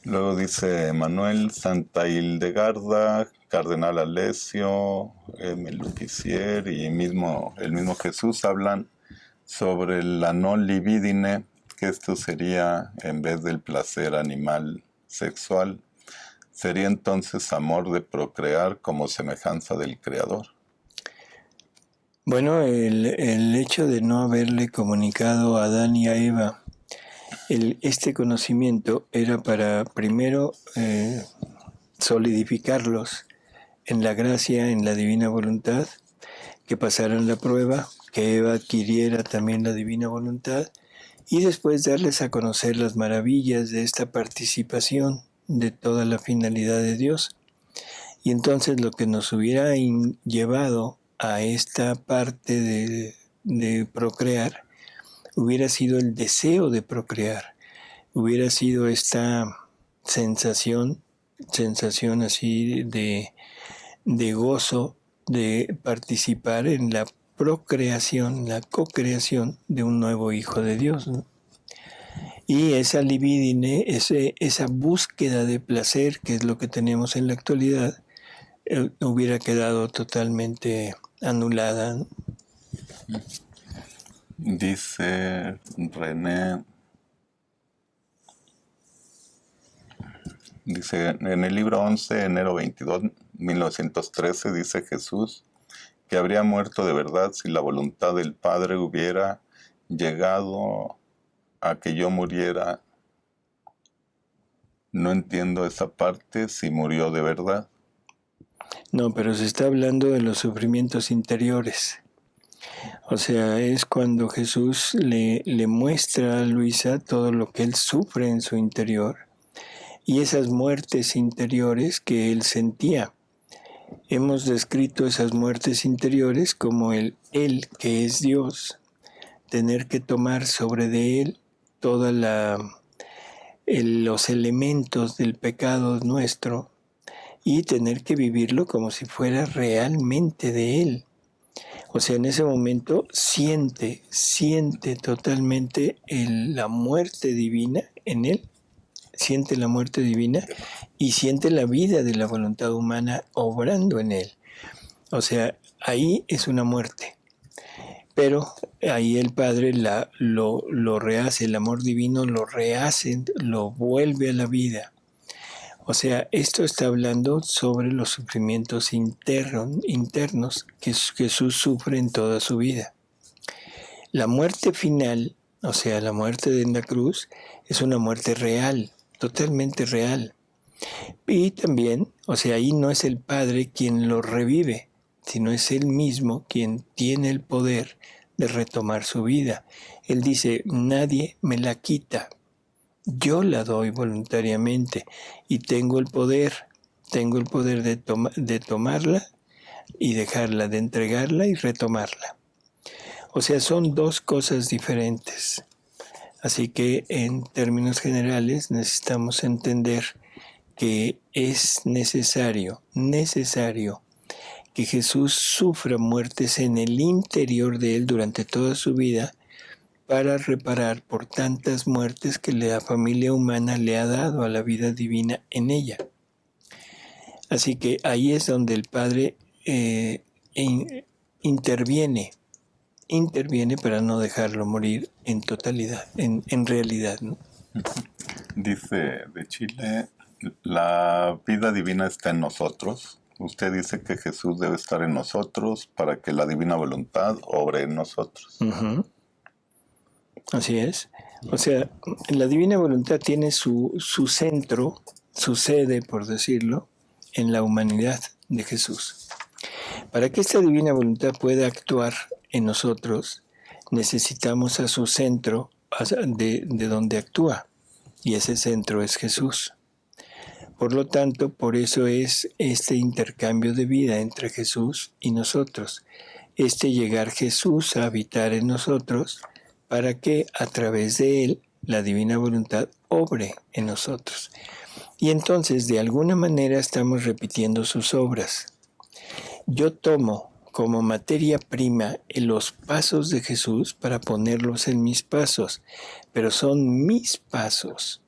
B: Luego dice Manuel, Santa Hildegarda, Cardenal Alessio, Melupicier y el mismo Jesús hablan sobre la no libidine, que esto sería, en vez del placer animal sexual, sería entonces amor de procrear como semejanza del Creador.
A: Bueno, el hecho de no haberle comunicado a Adán y a Eva este conocimiento era para primero solidificarlos en la gracia, en la divina voluntad, que pasaran la prueba, que Eva adquiriera también la divina voluntad y después darles a conocer las maravillas de esta participación de toda la finalidad de Dios. Y entonces lo que nos hubiera llevado a esta parte de procrear hubiera sido el deseo de procrear, hubiera sido esta sensación así de gozo de participar en la procreación, la cocreación de un nuevo hijo de Dios, ¿no? Y esa libidine, esa búsqueda de placer, que es lo que tenemos en la actualidad, hubiera quedado totalmente anulada, ¿no?
B: Dice René, dice en el libro 11, enero 22, 1913, dice Jesús que habría muerto de verdad si la voluntad del Padre hubiera llegado a que yo muriera. No entiendo esa parte, si murió de verdad.
A: No, pero se está hablando de los sufrimientos interiores. O sea, es cuando Jesús le muestra a Luisa todo lo que él sufre en su interior y esas muertes interiores que él sentía. Hemos descrito esas muertes interiores como Él que es Dios, tener que tomar sobre de Él todos los elementos del pecado nuestro y tener que vivirlo como si fuera realmente de Él. O sea, en ese momento siente totalmente la muerte divina en Él, siente la muerte divina y siente la vida de la voluntad humana obrando en Él. O sea, ahí es una muerte. Pero ahí el Padre lo rehace, el amor divino lo rehace, lo vuelve a la vida. O sea, esto está hablando sobre los sufrimientos internos que Jesús sufre en toda su vida. La muerte final, o sea, la muerte en la cruz, es una muerte real, totalmente real. Y también, o sea, ahí no es el Padre quien lo revive, sino es Él mismo quien tiene el poder de retomar su vida. Él dice, nadie me la quita. Yo la doy voluntariamente y tengo el poder de tomarla y dejarla, de entregarla y retomarla. O sea, son dos cosas diferentes. Así que en términos generales necesitamos entender que es necesario que Jesús sufra muertes en el interior de Él durante toda su vida para reparar por tantas muertes que la familia humana le ha dado a la vida divina en ella. Así que ahí es donde el Padre interviene para no dejarlo morir en totalidad, en realidad, ¿no?
B: Dice de Chile, la vida divina está en nosotros. Usted dice que Jesús debe estar en nosotros para que la divina voluntad obre en nosotros.
A: Uh-huh. Así es. O sea, la divina voluntad tiene su centro, su sede, por decirlo, en la humanidad de Jesús. Para que esta divina voluntad pueda actuar en nosotros, necesitamos a su centro de donde actúa, y ese centro es Jesús. Por lo tanto, por eso es este intercambio de vida entre Jesús y nosotros, llegar Jesús a habitar en nosotros para que a través de él la divina voluntad obre en nosotros. Y entonces, de alguna manera, estamos repitiendo sus obras. Yo tomo como materia prima los pasos de Jesús para ponerlos en mis pasos, pero son mis pasos.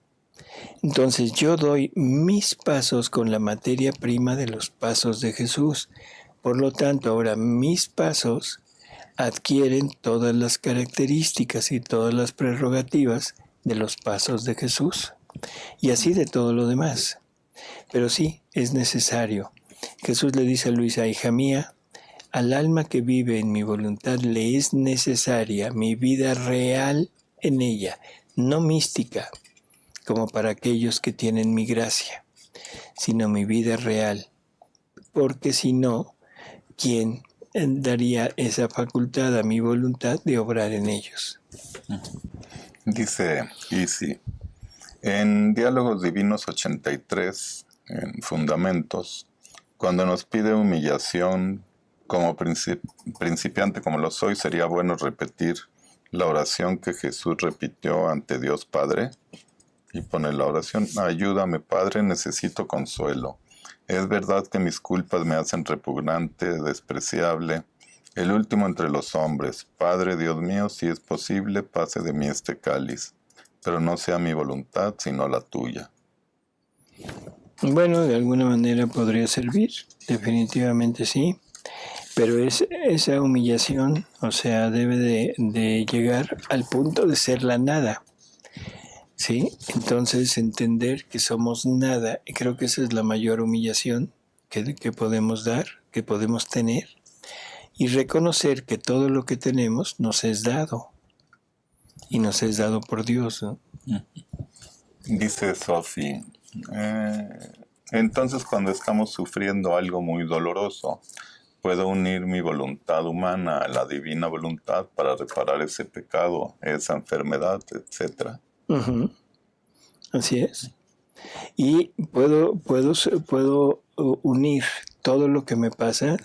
A: Entonces yo doy mis pasos con la materia prima de los pasos de Jesús. Por lo tanto, ahora mis pasos adquieren todas las características y todas las prerrogativas de los pasos de Jesús. Y así de todo lo demás. Pero sí, es necesario. Jesús le dice a Luisa, hija mía, al alma que vive en mi voluntad le es necesaria mi vida real en ella, no mística, como para aquellos que tienen mi gracia, sino mi vida real. Porque si no, ¿quién daría esa facultad a mi voluntad de obrar en ellos?
B: Dice Isi, en Diálogos Divinos 83, en Fundamentos, cuando nos pide humillación, como principiante como lo soy, sería bueno repetir la oración que Jesús repitió ante Dios Padre. Y pone la oración, ayúdame Padre, necesito consuelo. Es verdad que mis culpas me hacen repugnante, despreciable, el último entre los hombres. Padre, Dios mío, si es posible, pase de mí este cáliz, pero no sea mi voluntad, sino la tuya.
A: Bueno, de alguna manera podría servir, definitivamente sí. Pero esa humillación, o sea, debe de llegar al punto de ser la nada. ¿Sí? Entonces entender que somos nada, y creo que esa es la mayor humillación que podemos dar, que podemos tener, y reconocer que todo lo que tenemos nos es dado, y nos es dado por Dios, ¿no?
B: Dice Sophie, entonces cuando estamos sufriendo algo muy doloroso, puedo unir mi voluntad humana a la divina voluntad para reparar ese pecado, esa enfermedad, etc.
A: Uh-huh. Así es. Y puedo unir todo lo que me pasa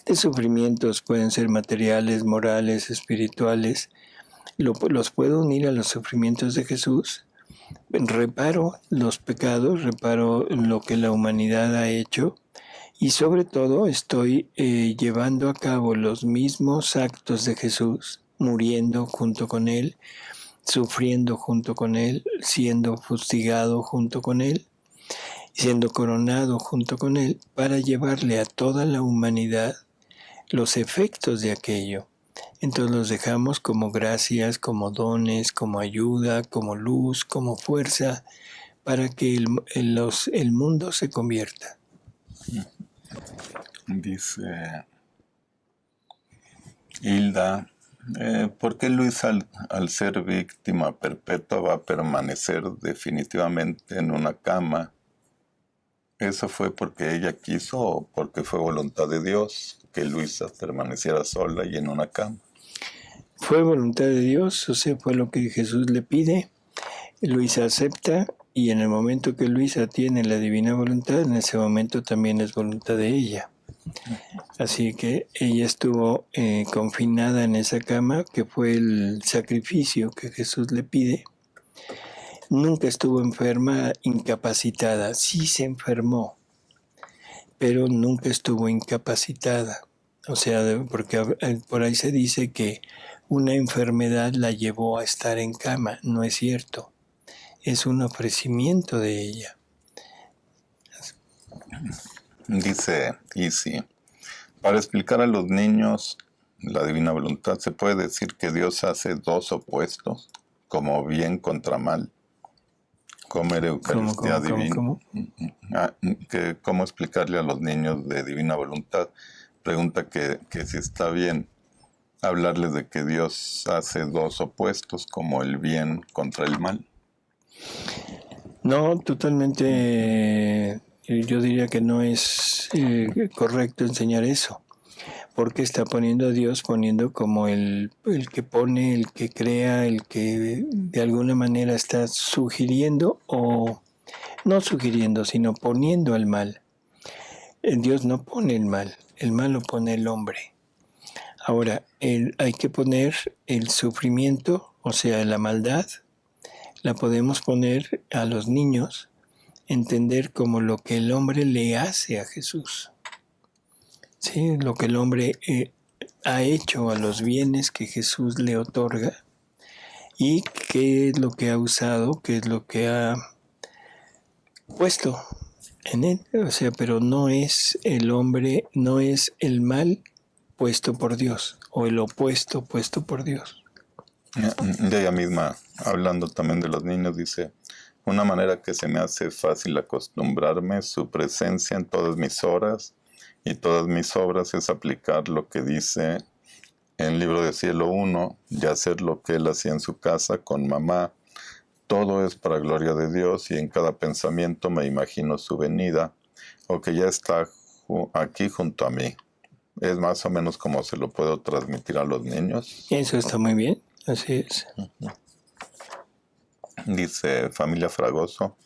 A: de sufrimientos, pueden ser materiales, morales, espirituales, los puedo unir a los sufrimientos de Jesús. Reparo los pecados, reparo lo que la humanidad ha hecho, y sobre todo estoy llevando a cabo los mismos actos de Jesús, muriendo junto con Él, sufriendo junto con Él, siendo fustigado junto con Él, siendo coronado junto con Él, para llevarle a toda la humanidad los efectos de aquello. Entonces los dejamos como gracias, como dones, como ayuda, como luz, como fuerza, para que el mundo se convierta.
B: Dice Hilda, ¿por qué Luis al ser víctima perpetua va a permanecer definitivamente en una cama? ¿Eso fue porque ella quiso o porque fue voluntad de Dios que Luisa permaneciera sola y en una cama?
A: Fue voluntad de Dios, o sea, fue lo que Jesús le pide. Luisa acepta, y en el momento que Luisa tiene la divina voluntad, en ese momento también es voluntad de ella. Así que ella estuvo confinada en esa cama, que fue el sacrificio que Jesús le pide. Nunca estuvo enferma, incapacitada. Sí se enfermó, pero nunca estuvo incapacitada. O sea, porque por ahí se dice que una enfermedad la llevó a estar en cama. No es cierto. Es un ofrecimiento de ella.
B: Dice Isi, para explicar a los niños la divina voluntad, ¿se puede decir que Dios hace dos opuestos, como bien contra mal? Comer Eucaristía divina. ¿Cómo explicarle a los niños de divina voluntad? Pregunta que si está bien hablarles de que Dios hace dos opuestos, como el bien contra el mal.
A: No, totalmente. Yo diría que no es correcto enseñar eso. Porque está poniendo a Dios, poniendo como el que pone, el que crea, el que de alguna manera está sugiriendo, o no sugiriendo, sino poniendo al mal. Dios no pone el mal lo pone el hombre. Ahora, hay que poner el sufrimiento, o sea, la maldad, la podemos poner a los niños, entender como lo que el hombre le hace a Jesús. Sí, lo que el hombre ha hecho a los bienes que Jesús le otorga y qué es lo que ha usado, qué es lo que ha puesto en él. O sea, pero no es el hombre, no es el mal puesto por Dios o el opuesto puesto por Dios.
B: De ella misma, hablando también de los niños, dice: una manera que se me hace fácil acostumbrarme, su presencia en todas mis horas y todas mis obras, es aplicar lo que dice en el libro de Cielo 1 y hacer lo que él hacía en su casa con mamá. Todo es para gloria de Dios y en cada pensamiento me imagino su venida o que ya está aquí junto a mí. Es más o menos como se lo puedo transmitir a los niños.
A: Eso está muy bien, así es.
B: Dice Familia Fragoso: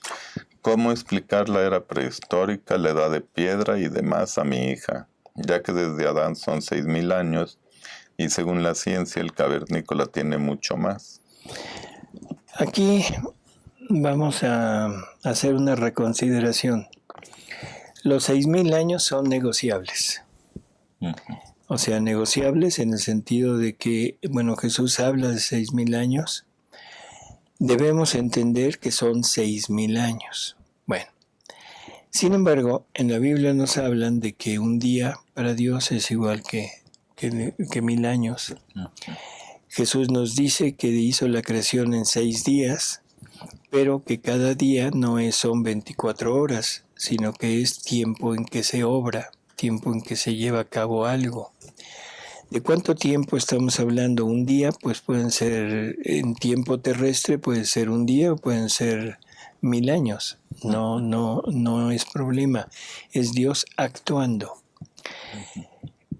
B: ¿cómo explicar la era prehistórica, la edad de piedra y demás a mi hija? Ya que desde Adán son 6,000 años y según la ciencia el cavernícola tiene mucho más.
A: Aquí vamos a hacer una reconsideración. Los 6,000 años son negociables. O sea, negociables en el sentido de que, bueno, Jesús habla de 6,000 años. Debemos entender que son 6,000 años. Bueno, sin embargo, en la Biblia nos hablan de que un día para Dios es igual que 1,000 años. Jesús nos dice que hizo la creación en 6 días, pero que cada día no son 24 horas, sino que es tiempo en que se obra, tiempo en que se lleva a cabo algo. ¿De cuánto tiempo estamos hablando? Un día, pues pueden ser, en tiempo terrestre puede ser un día o pueden ser 1,000 años. No es problema. Es Dios actuando.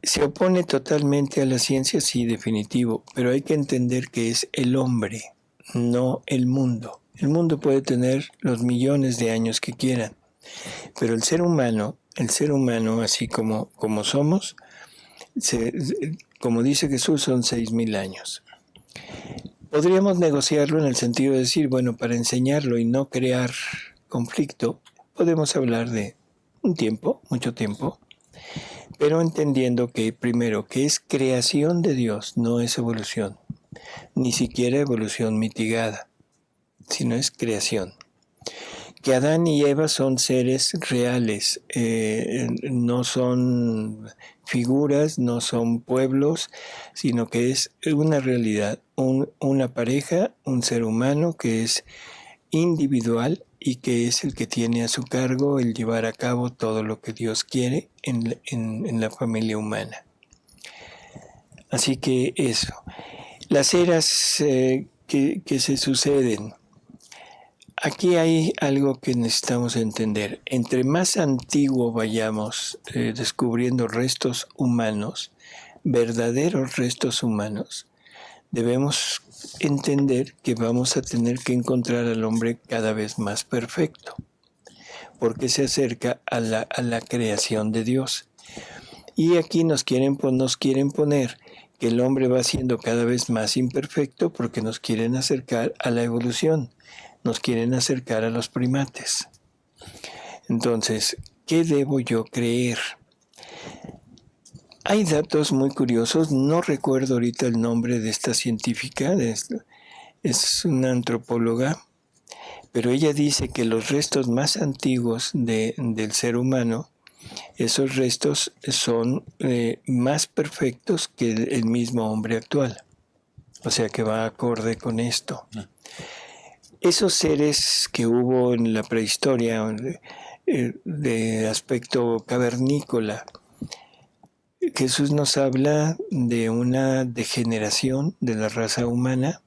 A: ¿Se opone totalmente a la ciencia? Sí, definitivo. Pero hay que entender que es el hombre, no el mundo. El mundo puede tener los millones de años que quieran. Pero el ser humano, así como somos, como dice Jesús, son 6,000 años. Podríamos negociarlo en el sentido de decir, bueno, para enseñarlo y no crear conflicto, podemos hablar de un tiempo, mucho tiempo, pero entendiendo que primero, que es creación de Dios, no es evolución, ni siquiera evolución mitigada, sino es creación. Que Adán y Eva son seres reales, no son figuras, no son pueblos, sino que es una realidad, una pareja, un ser humano que es individual y que es el que tiene a su cargo el llevar a cabo todo lo que Dios quiere en la familia humana. Así que eso. Las eras que se suceden. Aquí hay algo que necesitamos entender. Entre más antiguo vayamos descubriendo restos humanos, verdaderos restos humanos, debemos entender que vamos a tener que encontrar al hombre cada vez más perfecto, porque se acerca a la creación de Dios. Y aquí nos quieren poner que el hombre va siendo cada vez más imperfecto porque nos quieren acercar a la evolución. Nos quieren acercar a los primates. Entonces, ¿qué debo yo creer? Hay datos muy curiosos, no recuerdo ahorita el nombre de esta científica, es una antropóloga, pero ella dice que los restos más antiguos del ser humano, esos restos son más perfectos que el mismo hombre actual. O sea que va acorde con esto. Esos seres que hubo en la prehistoria de aspecto cavernícola, Jesús nos habla de una degeneración de la raza humana,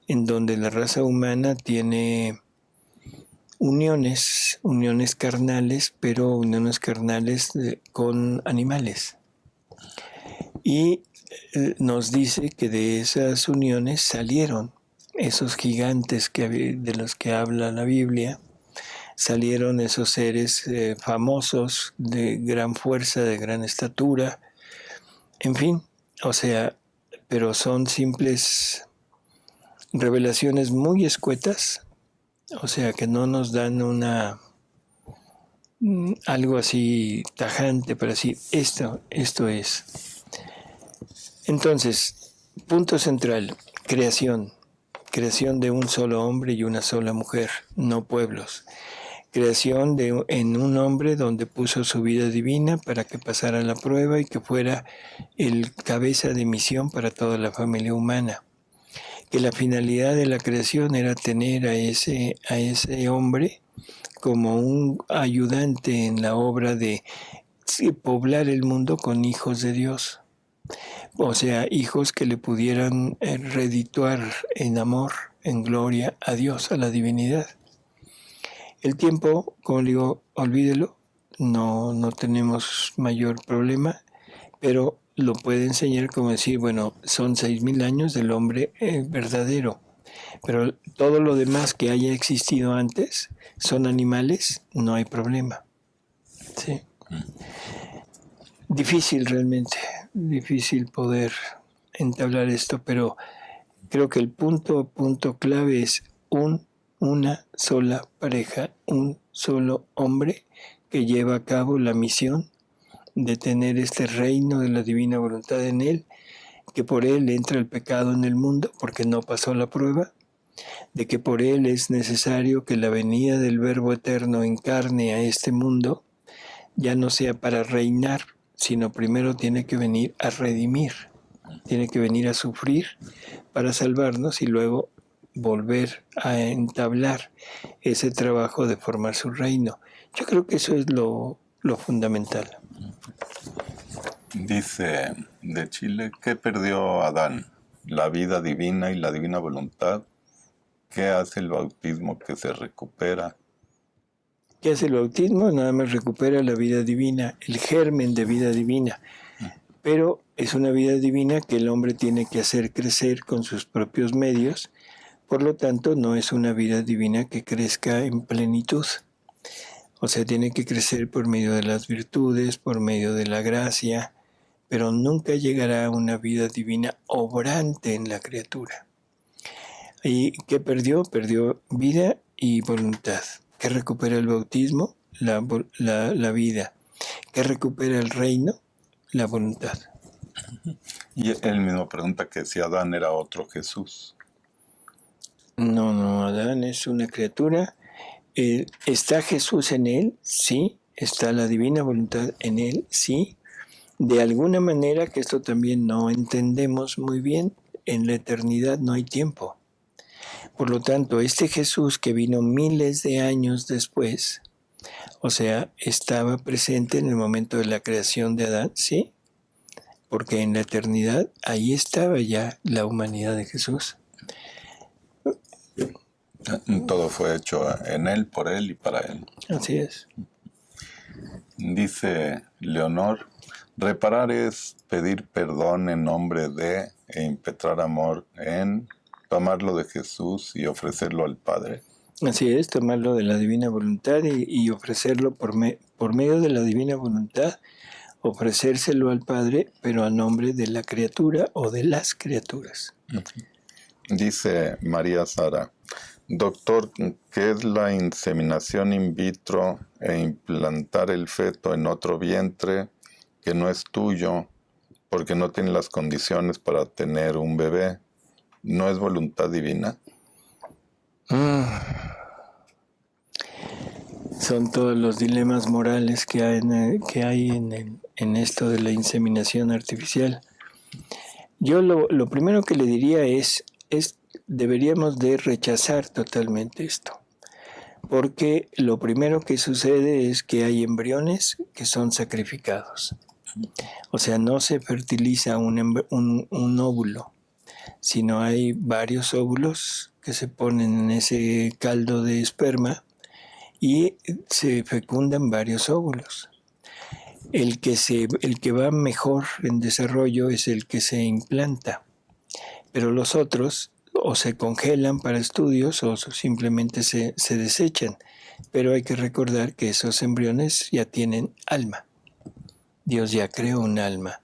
A: en donde la raza humana tiene uniones carnales, pero uniones carnales con animales. Y nos dice que de esas uniones salieron esos gigantes de los que habla la Biblia, salieron esos seres famosos, de gran fuerza, de gran estatura, en fin, o sea, pero son simples revelaciones muy escuetas, o sea, que no nos dan algo así tajante para decir, esto es. Entonces, punto central, creación de un solo hombre y una sola mujer, no pueblos. Creación en un hombre donde puso su vida divina para que pasara la prueba y que fuera el cabeza de misión para toda la familia humana. Que la finalidad de la creación era tener a ese hombre como un ayudante en la obra de poblar el mundo con hijos de Dios. O sea, hijos que le pudieran redituar en amor, en gloria a Dios, a la divinidad. El tiempo, como digo, olvídelo, no tenemos mayor problema, pero lo puede enseñar como decir, bueno, son 6,000 años del hombre verdadero, pero todo lo demás que haya existido antes son animales, no hay problema. Sí. Difícil realmente, difícil poder entablar esto, pero creo que el punto clave es una sola pareja, un solo hombre que lleva a cabo la misión de tener este reino de la divina voluntad en él, que por él entra el pecado en el mundo porque no pasó la prueba, de que por él es necesario que la venida del Verbo Eterno encarne a este mundo, ya no sea para reinar, sino primero tiene que venir a redimir, tiene que venir a sufrir para salvarnos y luego volver a entablar ese trabajo de formar su reino. Yo creo que eso es lo fundamental.
B: Dice de Chile, ¿qué perdió Adán? ¿La vida divina y la divina voluntad? ¿Qué hace el bautismo que se recupera?
A: ¿Qué hace el bautismo? Nada más recupera la vida divina, el germen de vida divina. Pero es una vida divina que el hombre tiene que hacer crecer con sus propios medios. Por lo tanto, no es una vida divina que crezca en plenitud. O sea, tiene que crecer por medio de las virtudes, por medio de la gracia, pero nunca llegará a una vida divina obrante en la criatura. ¿Y qué perdió? Perdió vida y voluntad. ¿Qué recupera el bautismo? La vida. ¿Qué recupera el reino? La voluntad.
B: Y él mismo pregunta que si Adán era otro Jesús.
A: No, Adán es una criatura. ¿Está Jesús en él? Sí. ¿Está la divina voluntad en él? Sí. De alguna manera, que esto también no entendemos muy bien, en la eternidad no hay tiempo. Por lo tanto, este Jesús que vino miles de años después, o sea, estaba presente en el momento de la creación de Adán, ¿sí? Porque en la eternidad ahí estaba ya la humanidad de Jesús.
B: Todo fue hecho en él, por él y para él.
A: Así es.
B: Dice Leonor, reparar es pedir perdón en nombre de e impetrar amor en tomarlo de Jesús y ofrecerlo al Padre.
A: Así es, tomarlo de la divina voluntad y ofrecerlo por medio de la divina voluntad, ofrecérselo al Padre, pero a nombre de la criatura o de las criaturas.
B: Dice María Sara, doctor, ¿qué es la inseminación in vitro e implantar el feto en otro vientre que no es tuyo porque no tiene las condiciones para tener un bebé? ¿No es voluntad divina?
A: Son todos los dilemas morales que hay en esto de la inseminación artificial. Yo lo primero que le diría es deberíamos de rechazar totalmente esto, porque lo primero que sucede es que hay embriones que son sacrificados. O sea, no se fertiliza un óvulo, sino hay varios óvulos que se ponen en ese caldo de esperma y se fecundan varios óvulos. El que va mejor en desarrollo es el que se implanta, pero los otros o se congelan para estudios o simplemente se desechan. Pero hay que recordar que esos embriones ya tienen alma. Dios ya creó un alma.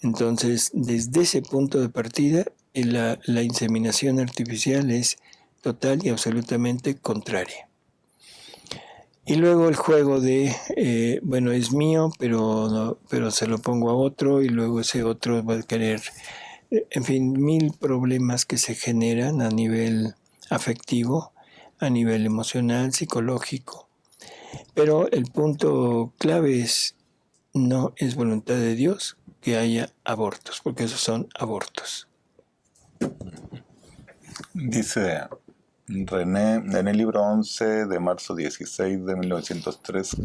A: Entonces, desde ese punto de partida, la inseminación artificial es total y absolutamente contraria. Y luego el juego de, bueno, es mío, pero se lo pongo a otro y luego ese otro va a querer, en fin, 1000 problemas que se generan a nivel afectivo, a nivel emocional, psicológico. Pero el punto clave es, no es voluntad de Dios que haya abortos, porque esos son abortos.
B: Dice René, en el libro 11 de marzo 16 de 1903,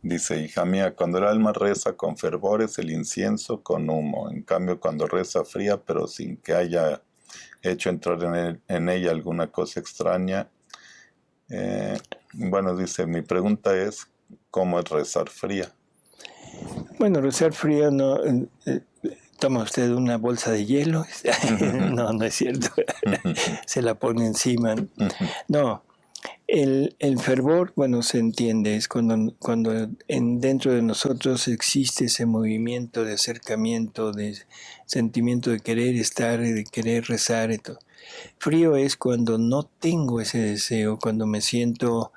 B: dice: hija mía, cuando el alma reza con fervor es el incienso con humo. En cambio, cuando reza fría, pero sin que haya hecho entrar en ella alguna cosa extraña, bueno, dice, mi pregunta es, ¿cómo es rezar fría?
A: Bueno, rezar fría no... toma usted una bolsa de hielo. No es cierto. Se la pone encima. No, el fervor, bueno, se entiende, es cuando dentro de nosotros existe ese movimiento de acercamiento, de sentimiento de querer estar, de querer rezar y todo. Frío es cuando no tengo ese deseo, cuando me siento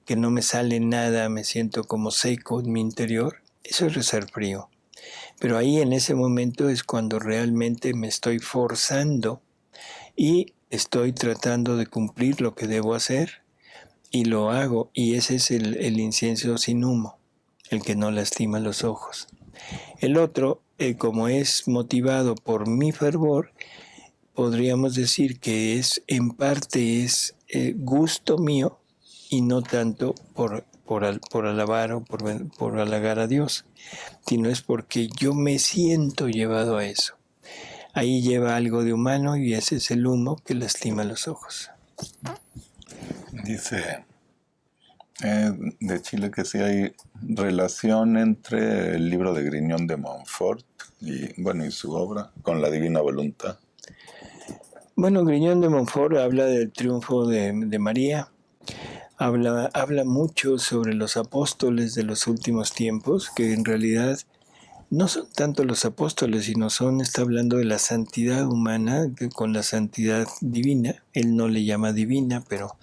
A: que no me sale nada, me siento como seco en mi interior. Eso es rezar frío. Pero ahí en ese momento es cuando realmente me estoy forzando y estoy tratando de cumplir lo que debo hacer y lo hago. Y ese es el incienso sin humo, el que no lastima los ojos. El otro, como es motivado por mi fervor, podríamos decir que es en parte es gusto mío y no tanto por alabar o por halagar a Dios, sino es porque yo me siento llevado a eso. Ahí lleva algo de humano y ese es el humo que lastima los ojos.
B: Dice de Chile que sí hay relación entre el libro de Grignion de Montfort y, bueno, y su obra con la divina voluntad.
A: Bueno, Grignion de Montfort habla del triunfo de María, habla mucho sobre los apóstoles de los últimos tiempos, que en realidad no son tanto los apóstoles, sino está hablando de la santidad humana con la santidad divina. Él no le llama divina, pero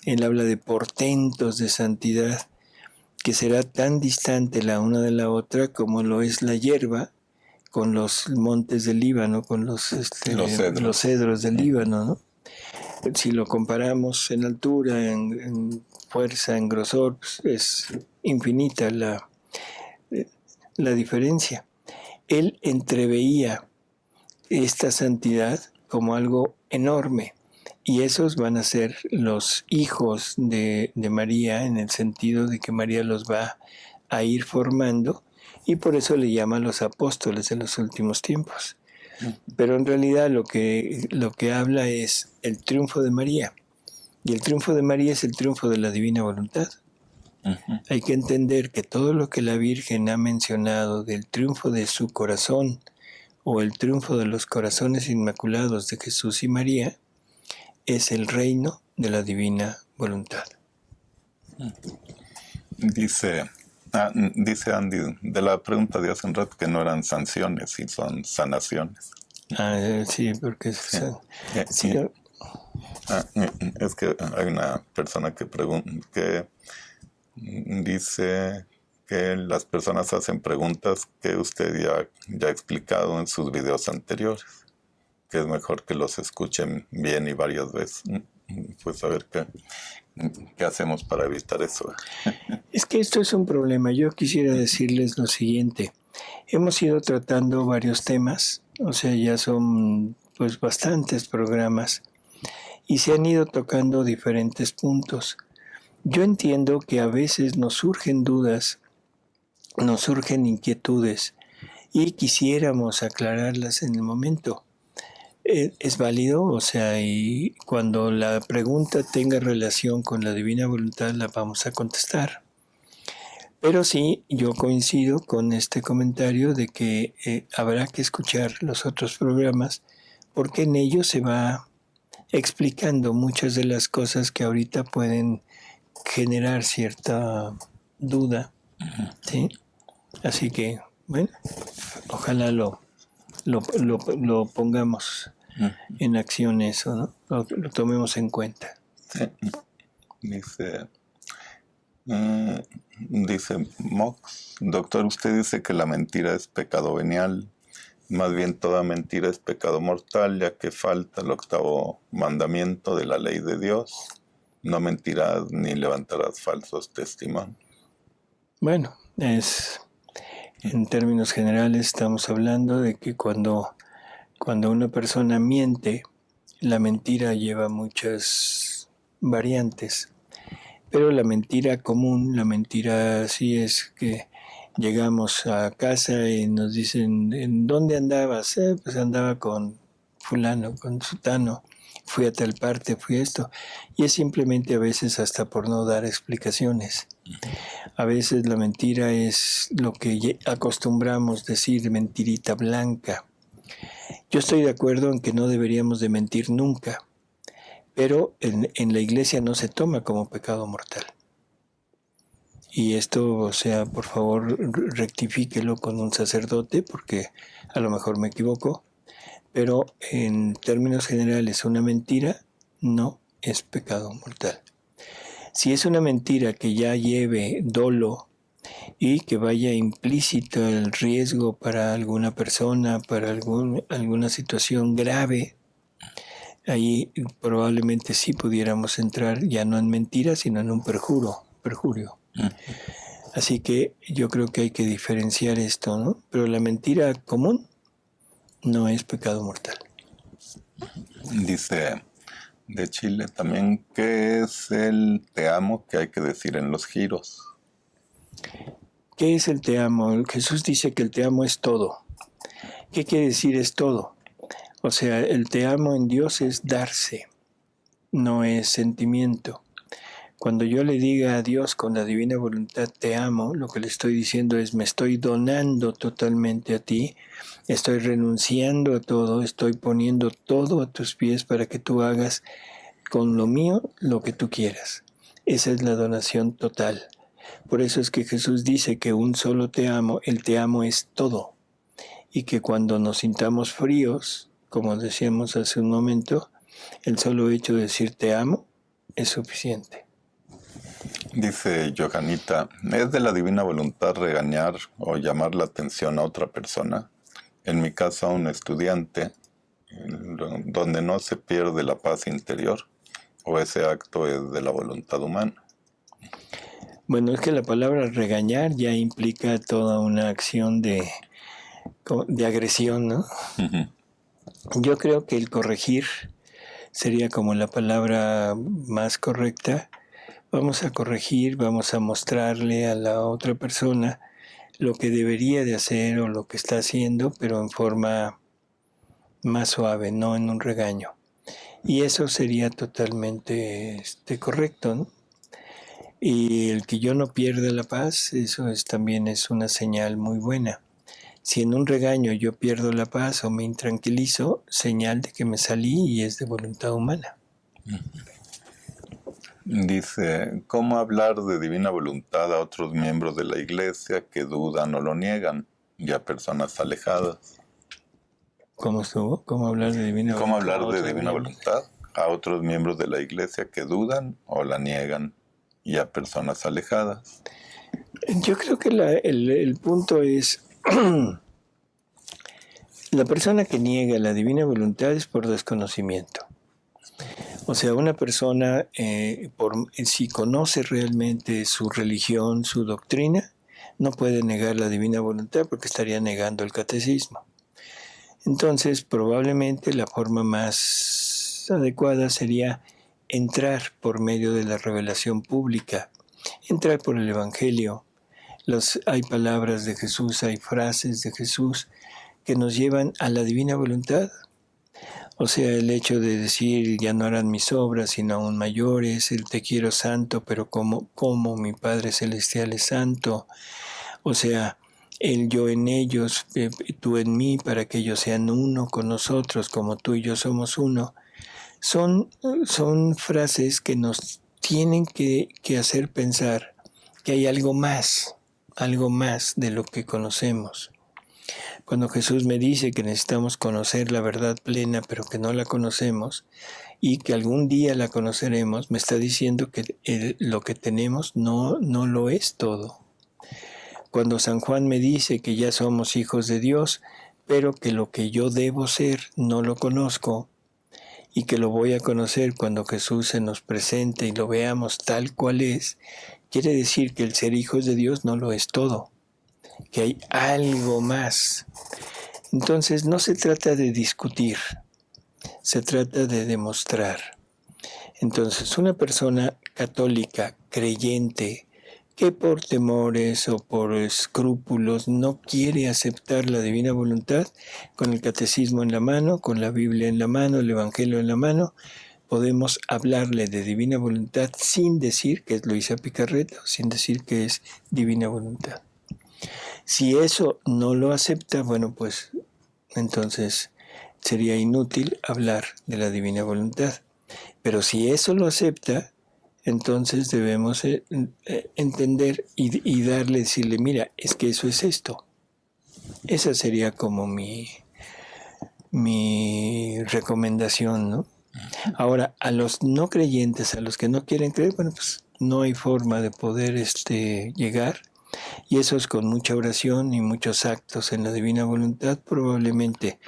A: él habla de portentos de santidad, que será tan distante la una de la otra como lo es la hierba con los montes del Líbano, con los cedros del Líbano, ¿no? Si lo comparamos en altura, en fuerza, en grosor, pues es infinita la diferencia. Él entreveía esta santidad como algo enorme, y esos van a ser los hijos de María, en el sentido de que María los va a ir formando, y por eso le llama los apóstoles de los últimos tiempos. Pero en realidad lo que habla es el triunfo de María, y el triunfo de María es el triunfo de la divina voluntad. Uh-huh. Hay que entender que todo lo que la Virgen ha mencionado del triunfo de su corazón o el triunfo de los corazones inmaculados de Jesús y María es el reino de la divina voluntad.
B: Dice Andy, de la pregunta de hace un rato, que no eran sanciones, sino son sanaciones.
A: Sí, porque
B: sí. Es que hay una persona que dice que las personas hacen preguntas que usted ya ha explicado en sus videos anteriores, que es mejor que los escuchen bien y varias veces. Pues a ver qué hacemos para evitar eso.
A: Es que esto es un problema. Yo quisiera decirles lo siguiente. Hemos ido tratando varios temas, o sea, ya son pues bastantes programas, y se han ido tocando diferentes puntos. Yo entiendo que a veces nos surgen dudas, nos surgen inquietudes, y quisiéramos aclararlas en el momento. Es válido, o sea, y cuando la pregunta tenga relación con la divina voluntad la vamos a contestar. Pero sí, yo coincido con este comentario de que habrá que escuchar los otros programas porque en ellos se va explicando muchas de las cosas que ahorita pueden generar cierta duda, ¿sí? Así que, bueno, ojalá lo pongamos en acción eso, ¿no? Lo tomemos en cuenta.
B: Sí. Dice Mox, doctor, usted dice que la mentira es pecado venial. Más bien toda mentira es pecado mortal, ya que falta el 8º mandamiento de la ley de Dios. No mentirás ni levantarás falsos testimonios.
A: Bueno, en términos generales estamos hablando de que cuando una persona miente, la mentira lleva muchas variantes. Pero la mentira común, la mentira así es que llegamos a casa y nos dicen, ¿en dónde andabas? Pues andaba con fulano, con sutano, fui a tal parte, fui a esto. Y es simplemente a veces hasta por no dar explicaciones. A veces la mentira es lo que acostumbramos decir, mentirita blanca. Yo estoy de acuerdo en que no deberíamos de mentir nunca, pero en la iglesia no se toma como pecado mortal. Y esto, o sea, por favor, rectifíquelo con un sacerdote, porque a lo mejor me equivoco, pero en términos generales una mentira no es pecado mortal. Si es una mentira que ya lleve dolo y que vaya implícito el riesgo para alguna persona, para alguna situación grave, ahí probablemente sí pudiéramos entrar ya no en mentira, sino en un perjurio. Así que yo creo que hay que diferenciar esto, ¿no? Pero la mentira común no es pecado mortal.
B: Dice de Chile también, ¿qué es el te amo que hay que decir en los giros?
A: ¿Qué es el te amo? Jesús dice que el te amo es todo. ¿Qué quiere decir es todo? O sea, el te amo en Dios es darse, no es sentimiento. Cuando yo le diga a Dios con la divina voluntad te amo, lo que le estoy diciendo es me estoy donando totalmente a ti, estoy renunciando a todo, estoy poniendo todo a tus pies para que tú hagas con lo mío lo que tú quieras. Esa es la donación total. Por eso es que Jesús dice que un solo te amo, el te amo es todo. Y que cuando nos sintamos fríos, como decíamos hace un momento, el solo hecho de decir te amo es suficiente.
B: Dice Johanita, ¿es de la divina voluntad regañar o llamar la atención a otra persona? En mi caso, a un estudiante, donde no se pierde la paz interior, o ese acto es de la voluntad humana.
A: Bueno, es que la palabra regañar ya implica toda una acción de agresión, ¿no? Uh-huh. Yo creo que el corregir sería como la palabra más correcta. Vamos a corregir, vamos a mostrarle a la otra persona lo que debería de hacer o lo que está haciendo, pero en forma más suave, no en un regaño. Y eso sería totalmente correcto, ¿no? Y el que yo no pierda la paz, eso también es una señal muy buena. Si en un regaño yo pierdo la paz o me intranquilizo, señal de que me salí y es de voluntad humana.
B: Dice, ¿cómo hablar de divina voluntad a otros miembros de la iglesia que dudan o lo niegan, y a personas alejadas?
A: ¿Cómo estuvo? ¿Cómo hablar de divina voluntad?
B: ¿Cómo hablar de divina voluntad a otros miembros de la iglesia que dudan o la niegan, y a personas alejadas?
A: Yo creo que el punto es, la persona que niega la divina voluntad es por desconocimiento. O sea, una persona, si conoce realmente su religión, su doctrina, no puede negar la divina voluntad porque estaría negando el catecismo. Entonces, probablemente la forma más adecuada sería entrar por medio de la revelación pública, entrar por el Evangelio. Hay palabras de Jesús, hay frases de Jesús que nos llevan a la divina voluntad. O sea, el hecho de decir, ya no harán mis obras, sino aún mayores, el te quiero santo, pero como mi Padre Celestial es santo. O sea, el yo en ellos, tú en mí, para que ellos sean uno con nosotros, como tú y yo somos uno. Son frases que nos tienen que hacer pensar que hay algo más de lo que conocemos. Cuando Jesús me dice que necesitamos conocer la verdad plena, pero que no la conocemos, y que algún día la conoceremos, me está diciendo que lo que tenemos no lo es todo. Cuando San Juan me dice que ya somos hijos de Dios, pero que lo que yo debo ser no lo conozco, y que lo voy a conocer cuando Jesús se nos presente y lo veamos tal cual es, quiere decir que el ser hijos de Dios no lo es todo, que hay algo más. Entonces no se trata de discutir, se trata de demostrar. Entonces una persona católica, creyente, que por temores o por escrúpulos no quiere aceptar la divina voluntad, con el catecismo en la mano, con la Biblia en la mano, el Evangelio en la mano, podemos hablarle de divina voluntad sin decir que es Luisa Picarreta, sin decir que es divina voluntad. Si eso no lo acepta, bueno, pues entonces sería inútil hablar de la divina voluntad. Pero si eso lo acepta, entonces debemos entender y decirle, mira, es que eso es esto. Esa sería como mi recomendación, ¿no? Ahora, a los no creyentes, a los que no quieren creer, bueno, pues no hay forma de poder llegar. Y eso es con mucha oración y muchos actos en la divina voluntad, probablemente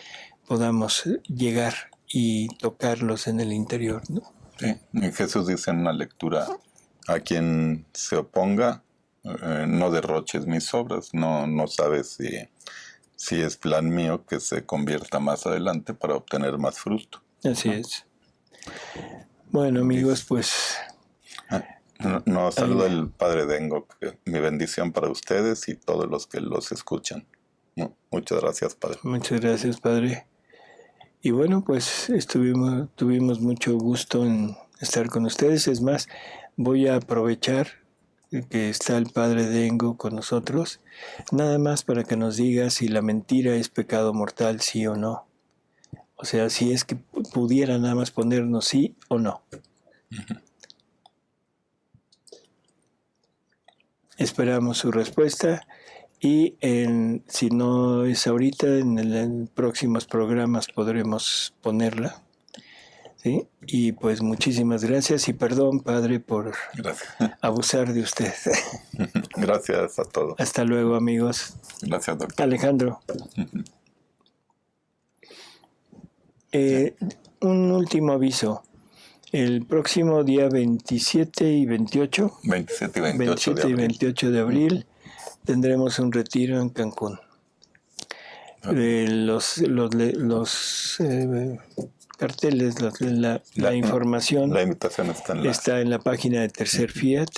A: podamos llegar y tocarlos en el interior, ¿no?
B: Sí. Jesús dice en una lectura, a quien se oponga, no derroches mis obras, no sabes si es plan mío que se convierta más adelante para obtener más fruto.
A: Así es. Bueno, amigos, pues...
B: Nos saluda el Padre Dengo. Mi bendición para ustedes y todos los que los escuchan. Muchas gracias, Padre.
A: Muchas gracias, Padre. Y bueno, pues tuvimos mucho gusto en estar con ustedes. Es más, voy a aprovechar que está el Padre Dengo con nosotros, nada más para que nos diga si la mentira es pecado mortal, sí o no. O sea, si es que pudiera nada más ponernos sí o no. Uh-huh. Esperamos su respuesta y si no es ahorita, en próximos programas podremos ponerla. ¿Sí? Y pues muchísimas gracias y perdón, Padre, por abusar de usted.
B: Gracias a todos.
A: Hasta luego, amigos.
B: Gracias, doctor.
A: Alejandro. Un último aviso. El próximo día 27 y 28 de abril tendremos un retiro en Cancún. Los carteles, la información,
B: la invitación
A: está en la página de Tercer Fiat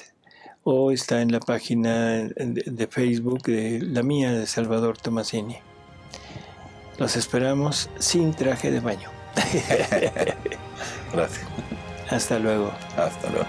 A: o está en la página de Facebook de la mía, de Salvador Tomasini. Los esperamos sin traje de baño.
B: Gracias.
A: Hasta luego.
B: Hasta luego.